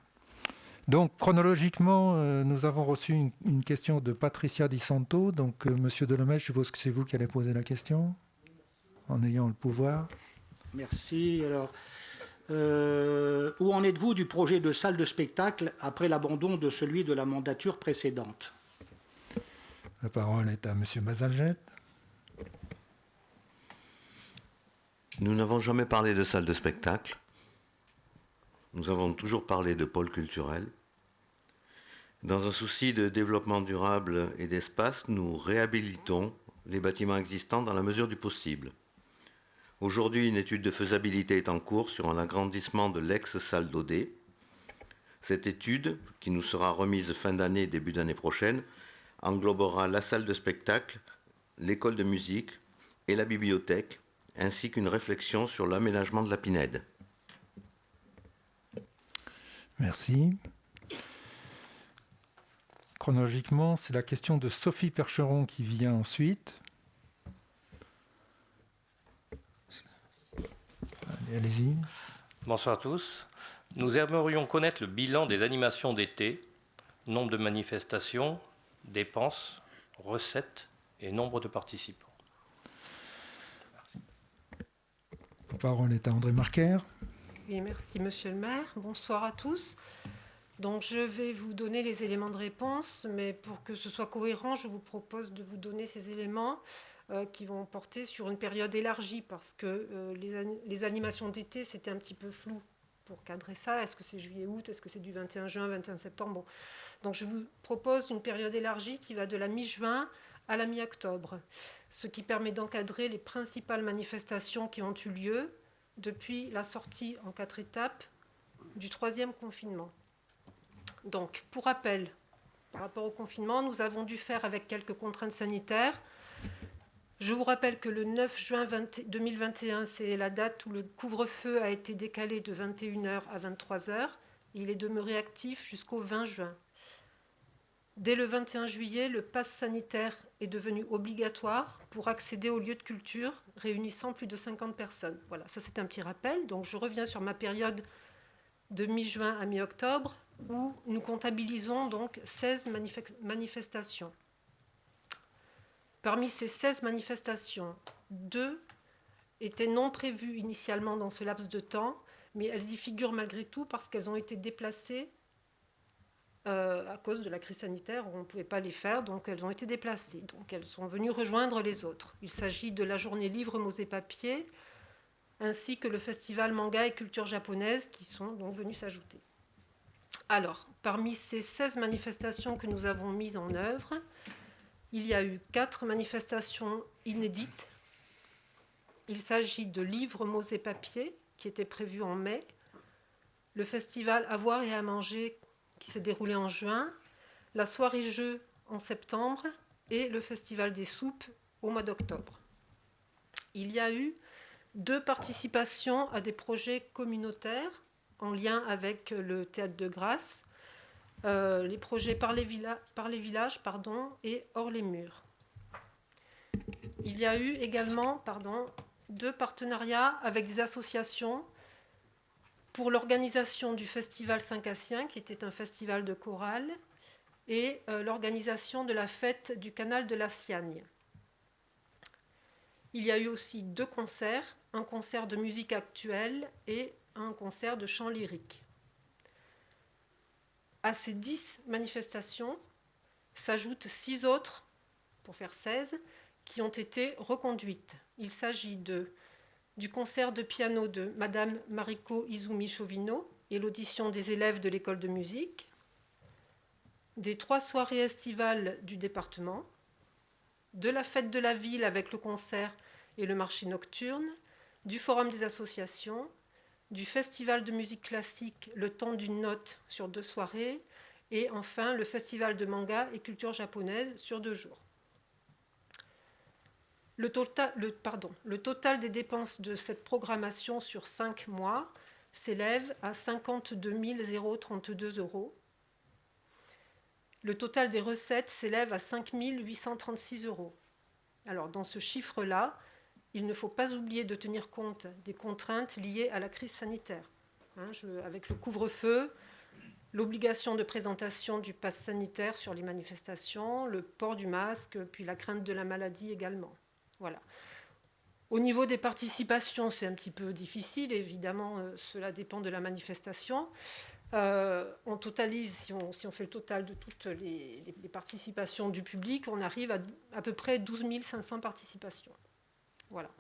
A: Donc, chronologiquement, nous avons reçu une question de Patricia Di Santo. Donc, Monsieur Delemestre, je suppose que c'est vous qui allez poser la question, en ayant le pouvoir.
F: Merci. Alors, où en êtes-vous du projet de salle de spectacle après l'abandon de celui de la mandature précédente?
A: La parole est à Monsieur Mazaljet.
E: Nous n'avons jamais parlé de salle de spectacle. Nous avons toujours parlé de pôle culturel. Dans un souci de développement durable et d'espace, nous réhabilitons les bâtiments existants dans la mesure du possible. Aujourd'hui, une étude de faisabilité est en cours sur un agrandissement de l'ex-salle d'Odé. Cette étude, qui nous sera remise fin d'année, début d'année prochaine, englobera la salle de spectacle, l'école de musique et la bibliothèque, ainsi qu'une réflexion sur l'aménagement de la Pinède.
A: Merci. Chronologiquement, c'est la question de Sophie Percheron qui vient ensuite. Allez-y.
L: Bonsoir à tous. Nous aimerions connaître le bilan des animations d'été, nombre de manifestations, dépenses, recettes et nombre de participants.
A: La parole est à André Marquer.
M: Oui, merci Monsieur le maire. Bonsoir à tous. Donc je vais vous donner les éléments de réponse, mais pour que ce soit cohérent, je vous propose de vous donner ces éléments qui vont porter sur une période élargie, parce que les animations d'été, c'était un petit peu flou pour cadrer ça. Est-ce que c'est juillet-août? Est-ce que c'est du 21 juin, 21 septembre? Bon. Donc je vous propose une période élargie qui va de la mi-juin à la mi-octobre, ce qui permet d'encadrer les principales manifestations qui ont eu lieu depuis la sortie en 4 étapes du 3e confinement. Donc, pour rappel, par rapport au confinement, nous avons dû faire avec quelques contraintes sanitaires. Je vous rappelle que le 9 juin 2021, c'est la date où le couvre-feu a été décalé de 21h à 23h. Il est demeuré actif jusqu'au 20 juin. Dès le 21 juillet, le pass sanitaire est devenu obligatoire pour accéder aux lieux de culture réunissant plus de 50 personnes. Voilà, ça c'est un petit rappel. Donc je reviens sur ma période de mi-juin à mi-octobre où nous comptabilisons donc 16 manifestations. Parmi ces 16 manifestations, 2 étaient non prévues initialement dans ce laps de temps, mais elles y figurent malgré tout parce qu'elles ont été déplacées à cause de la crise sanitaire où on ne pouvait pas les faire, donc elles ont été déplacées. Donc elles sont venues rejoindre les autres. Il s'agit de la journée Livres, mots et papier, ainsi que le festival Manga et Culture japonaise qui sont donc venus s'ajouter. Alors, parmi ces 16 manifestations que nous avons mises en œuvre, il y a eu 4 manifestations inédites. Il s'agit de Livres, mots et papier, qui était prévu en mai, le festival À voir et à manger, qui s'est déroulé en juin, la soirée jeux en septembre et le festival des soupes au mois d'octobre. Il y a eu 2 participations à des projets communautaires en lien avec le Théâtre de Grasse, les projets par les villages et Hors les murs. Il y a eu également 2 partenariats avec des associations pour l'organisation du festival 5 qui était un festival de chorale, et l'organisation de la fête du canal de la Siagne. Il y a eu aussi 2 concerts, un concert de musique actuelle et un concert de chant lyrique. À ces 10 manifestations s'ajoutent 6 autres, pour faire 16, qui ont été reconduites. Il s'agit du concert de piano de Madame Mariko Izumi Chauvino et l'audition des élèves de l'école de musique, des 3 soirées estivales du département, de la fête de la ville avec le concert et le marché nocturne, du forum des associations, du festival de musique classique Le temps d'une note sur 2 soirées, et enfin le festival de manga et culture japonaise sur 2 jours. Le total des dépenses de cette programmation sur 5 mois s'élève à 52 032 euros. Le total des recettes s'élève à 5 836 euros. Alors, dans ce chiffre-là, il ne faut pas oublier de tenir compte des contraintes liées à la crise sanitaire. Avec le couvre-feu, l'obligation de présentation du pass sanitaire sur les manifestations, le port du masque, puis la crainte de la maladie également. Voilà. Au niveau des participations, c'est un petit peu difficile. Évidemment, cela dépend de la manifestation. On totalise, si on fait le total de toutes les participations du public, on arrive à peu près 12 500 participations. Voilà.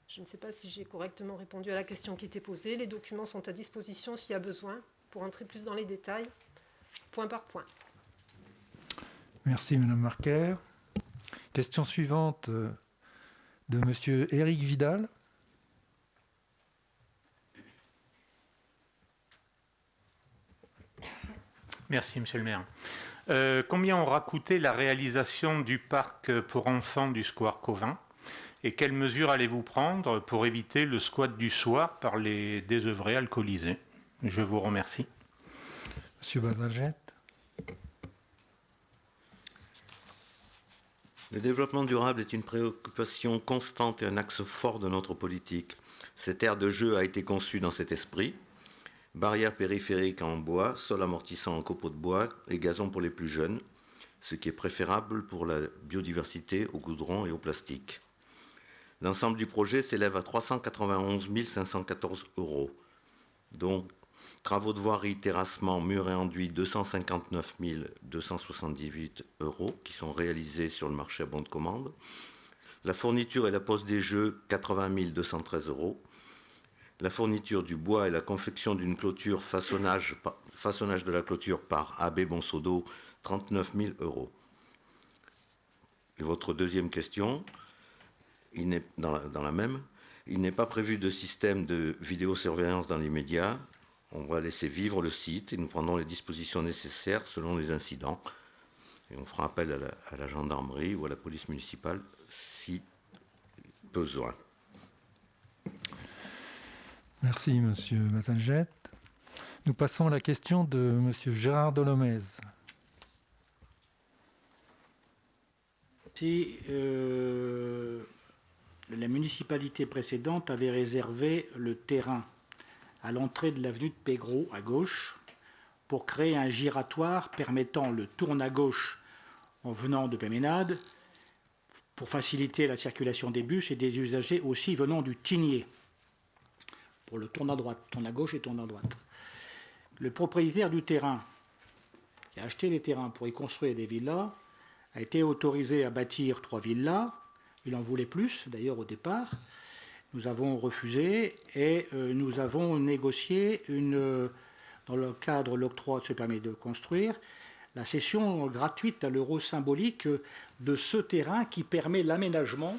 M: Je ne sais pas si j'ai correctement répondu à la question qui était posée. Les documents sont à disposition s'il y a besoin pour entrer plus dans les détails, point par point.
J: Merci, Madame Marquer. Question suivante de Monsieur Éric Vidal.
K: Merci, Monsieur le maire. Combien aura coûté la réalisation du parc pour enfants du square Cauvin? Et quelles mesures allez-vous prendre pour éviter le squat du soir par les désœuvrés alcoolisés? Je vous remercie.
J: Monsieur Bazalgette.
E: Le développement durable est une préoccupation constante et un axe fort de notre politique. Cette aire de jeu a été conçue dans cet esprit. Barrières périphériques en bois, sol amortissant en copeaux de bois et gazon pour les plus jeunes, ce qui est préférable pour la biodiversité au goudron et au plastique. L'ensemble du projet s'élève à 391 514 €. Donc, travaux de voirie, terrassement, murs et enduits, 259 278 € qui sont réalisés sur le marché à bon de commande. La fourniture et la pose des jeux, 80 213 €. La fourniture du bois et la confection d'une clôture, façonnage de la clôture par AB Bonsodo, 39 000 €. Et votre deuxième question, dans la même, il n'est pas prévu de système de vidéosurveillance dans les médias. On va laisser vivre le site et nous prendrons les dispositions nécessaires selon les incidents. Et on fera appel à la gendarmerie ou à la police municipale si besoin.
J: Merci, Monsieur Bazalgette. Nous passons à la question de Monsieur Gérard Dolomez.
F: Si la municipalité précédente avait réservé le terrain à l'entrée de l'avenue de Pégros, à gauche, pour créer un giratoire permettant le tourne à gauche en venant de Péménade, pour faciliter la circulation des bus et des usagers aussi venant du Tigné, pour le tourne à droite, tourne à gauche et tourne à droite. Le propriétaire du terrain, qui a acheté les terrains pour y construire des villas, a été autorisé à bâtir 3 villas. Il en voulait plus, d'ailleurs, au départ. Nous avons refusé et nous avons négocié, dans le cadre de l'octroi de ce permis de construire, la cession gratuite à l'euro symbolique de ce terrain qui permet l'aménagement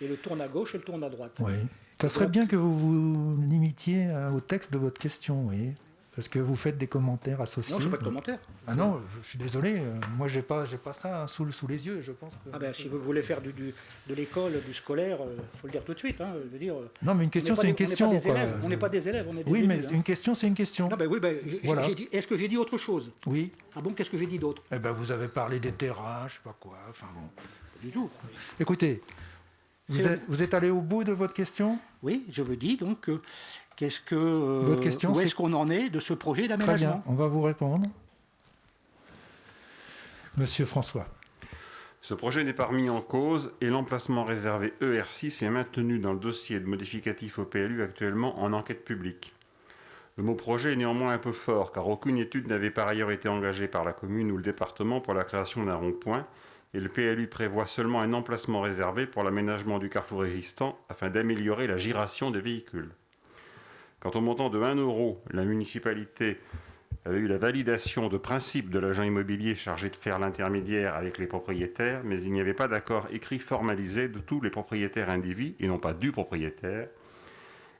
F: et le tourne à gauche et le tourne à droite.
J: Oui. Ça serait bien que vous vous limitiez au texte de votre question, oui. Parce que vous faites des commentaires associés.
F: Non, je ne fais pas de commentaires.
J: Ah non, je suis désolé. Moi, j'ai pas ça sous les yeux, je pense. Que...
F: Ah ben, si vous voulez faire de l'école, du scolaire, il faut le dire tout de suite. Hein, je veux dire,
J: non, mais une question, c'est une question.
F: On n'est pas des élèves, on est des
J: oui,
F: élus,
J: mais une question, c'est une question.
F: Non, ben oui, voilà. Est-ce que j'ai dit autre chose?
J: Oui.
F: Ah bon, qu'est-ce que j'ai dit d'autre?
J: Eh ben, vous avez parlé des terrains, je sais pas quoi. Enfin bon.
F: Pas du tout.
J: Écoutez, vous êtes allé au bout de votre question?
F: Oui, je vous dis donc.
J: Votre question,
F: où est-ce qu'on en est de ce projet d'aménagement?
J: Très bien, on va vous répondre. Monsieur François.
I: Ce projet n'est pas remis en cause et l'emplacement réservé ER6 est maintenu dans le dossier de modificatif au PLU actuellement en enquête publique. Le mot projet est néanmoins un peu fort car aucune étude n'avait par ailleurs été engagée par la commune ou le département pour la création d'un rond-point et le PLU prévoit seulement un emplacement réservé pour l'aménagement du carrefour existant afin d'améliorer la giration des véhicules. Quant au montant de 1 €, la municipalité avait eu la validation de principe de l'agent immobilier chargé de faire l'intermédiaire avec les propriétaires, mais il n'y avait pas d'accord écrit formalisé de tous les propriétaires indivis, et non pas du propriétaire,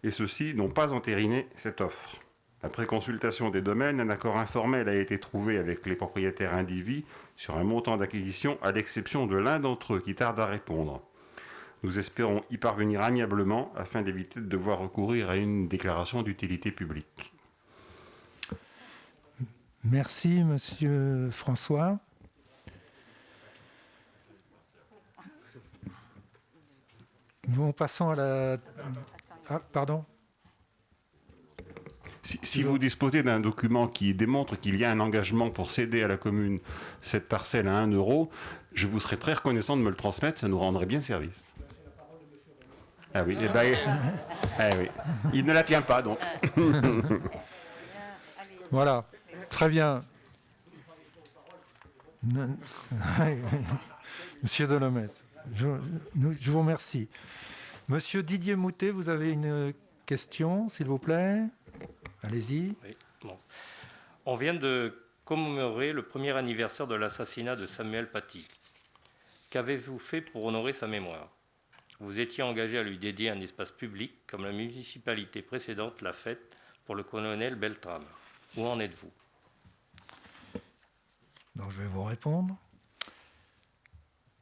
I: et ceux-ci n'ont pas entériné cette offre. Après consultation des domaines, un accord informel a été trouvé avec les propriétaires indivis sur un montant d'acquisition, à l'exception de l'un d'entre eux qui tarde à répondre. Nous espérons y parvenir amiablement afin d'éviter de devoir recourir à une déclaration d'utilité publique.
A: Merci, Monsieur François. Bon, passons à la... Ah, pardon.
I: Si vous disposez d'un document qui démontre qu'il y a un engagement pour céder à la commune cette parcelle à 1 euro, je vous serais très reconnaissant de me le transmettre, ça nous rendrait bien service. Ah oui, eh ben, oui. Il ne la tient pas, donc.
A: Voilà, très bien. Monsieur Delomès, je vous remercie. Monsieur Didier Moutet, vous avez une question, s'il vous plaît? Allez-y.
L: Oui, bon. On vient de commémorer le premier anniversaire de l'assassinat de Samuel Paty. Qu'avez-vous fait pour honorer sa mémoire? Vous étiez engagé à lui dédier un espace public, comme la municipalité précédente l'a fait pour le colonel Beltrame. Où en êtes-vous?
A: Donc je vais vous répondre.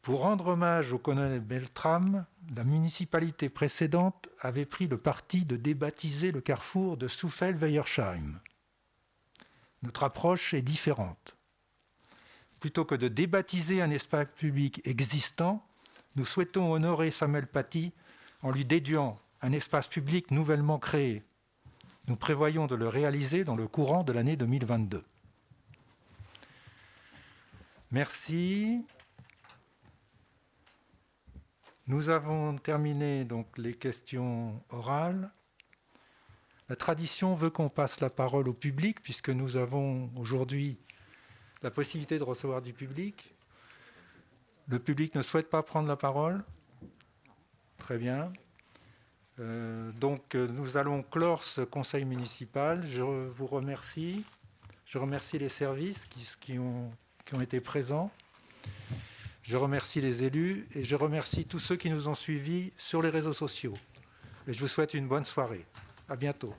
A: Pour rendre hommage au colonel Beltrame, la municipalité précédente avait pris le parti de débaptiser le carrefour de Soufel-Weyersheim. Notre approche est différente. Plutôt que de débaptiser un espace public existant, nous souhaitons honorer Samuel Paty en lui dédiant un espace public nouvellement créé. Nous prévoyons de le réaliser dans le courant de l'année 2022. Merci. Nous avons terminé donc les questions orales. La tradition veut qu'on passe la parole au public, puisque nous avons aujourd'hui la possibilité de recevoir du public. Le public ne souhaite pas prendre la parole? Très bien. Donc nous allons clore ce conseil municipal. Je vous remercie. Je remercie les services qui ont été présents. Je remercie les élus et je remercie tous ceux qui nous ont suivis sur les réseaux sociaux. Et je vous souhaite une bonne soirée. À bientôt.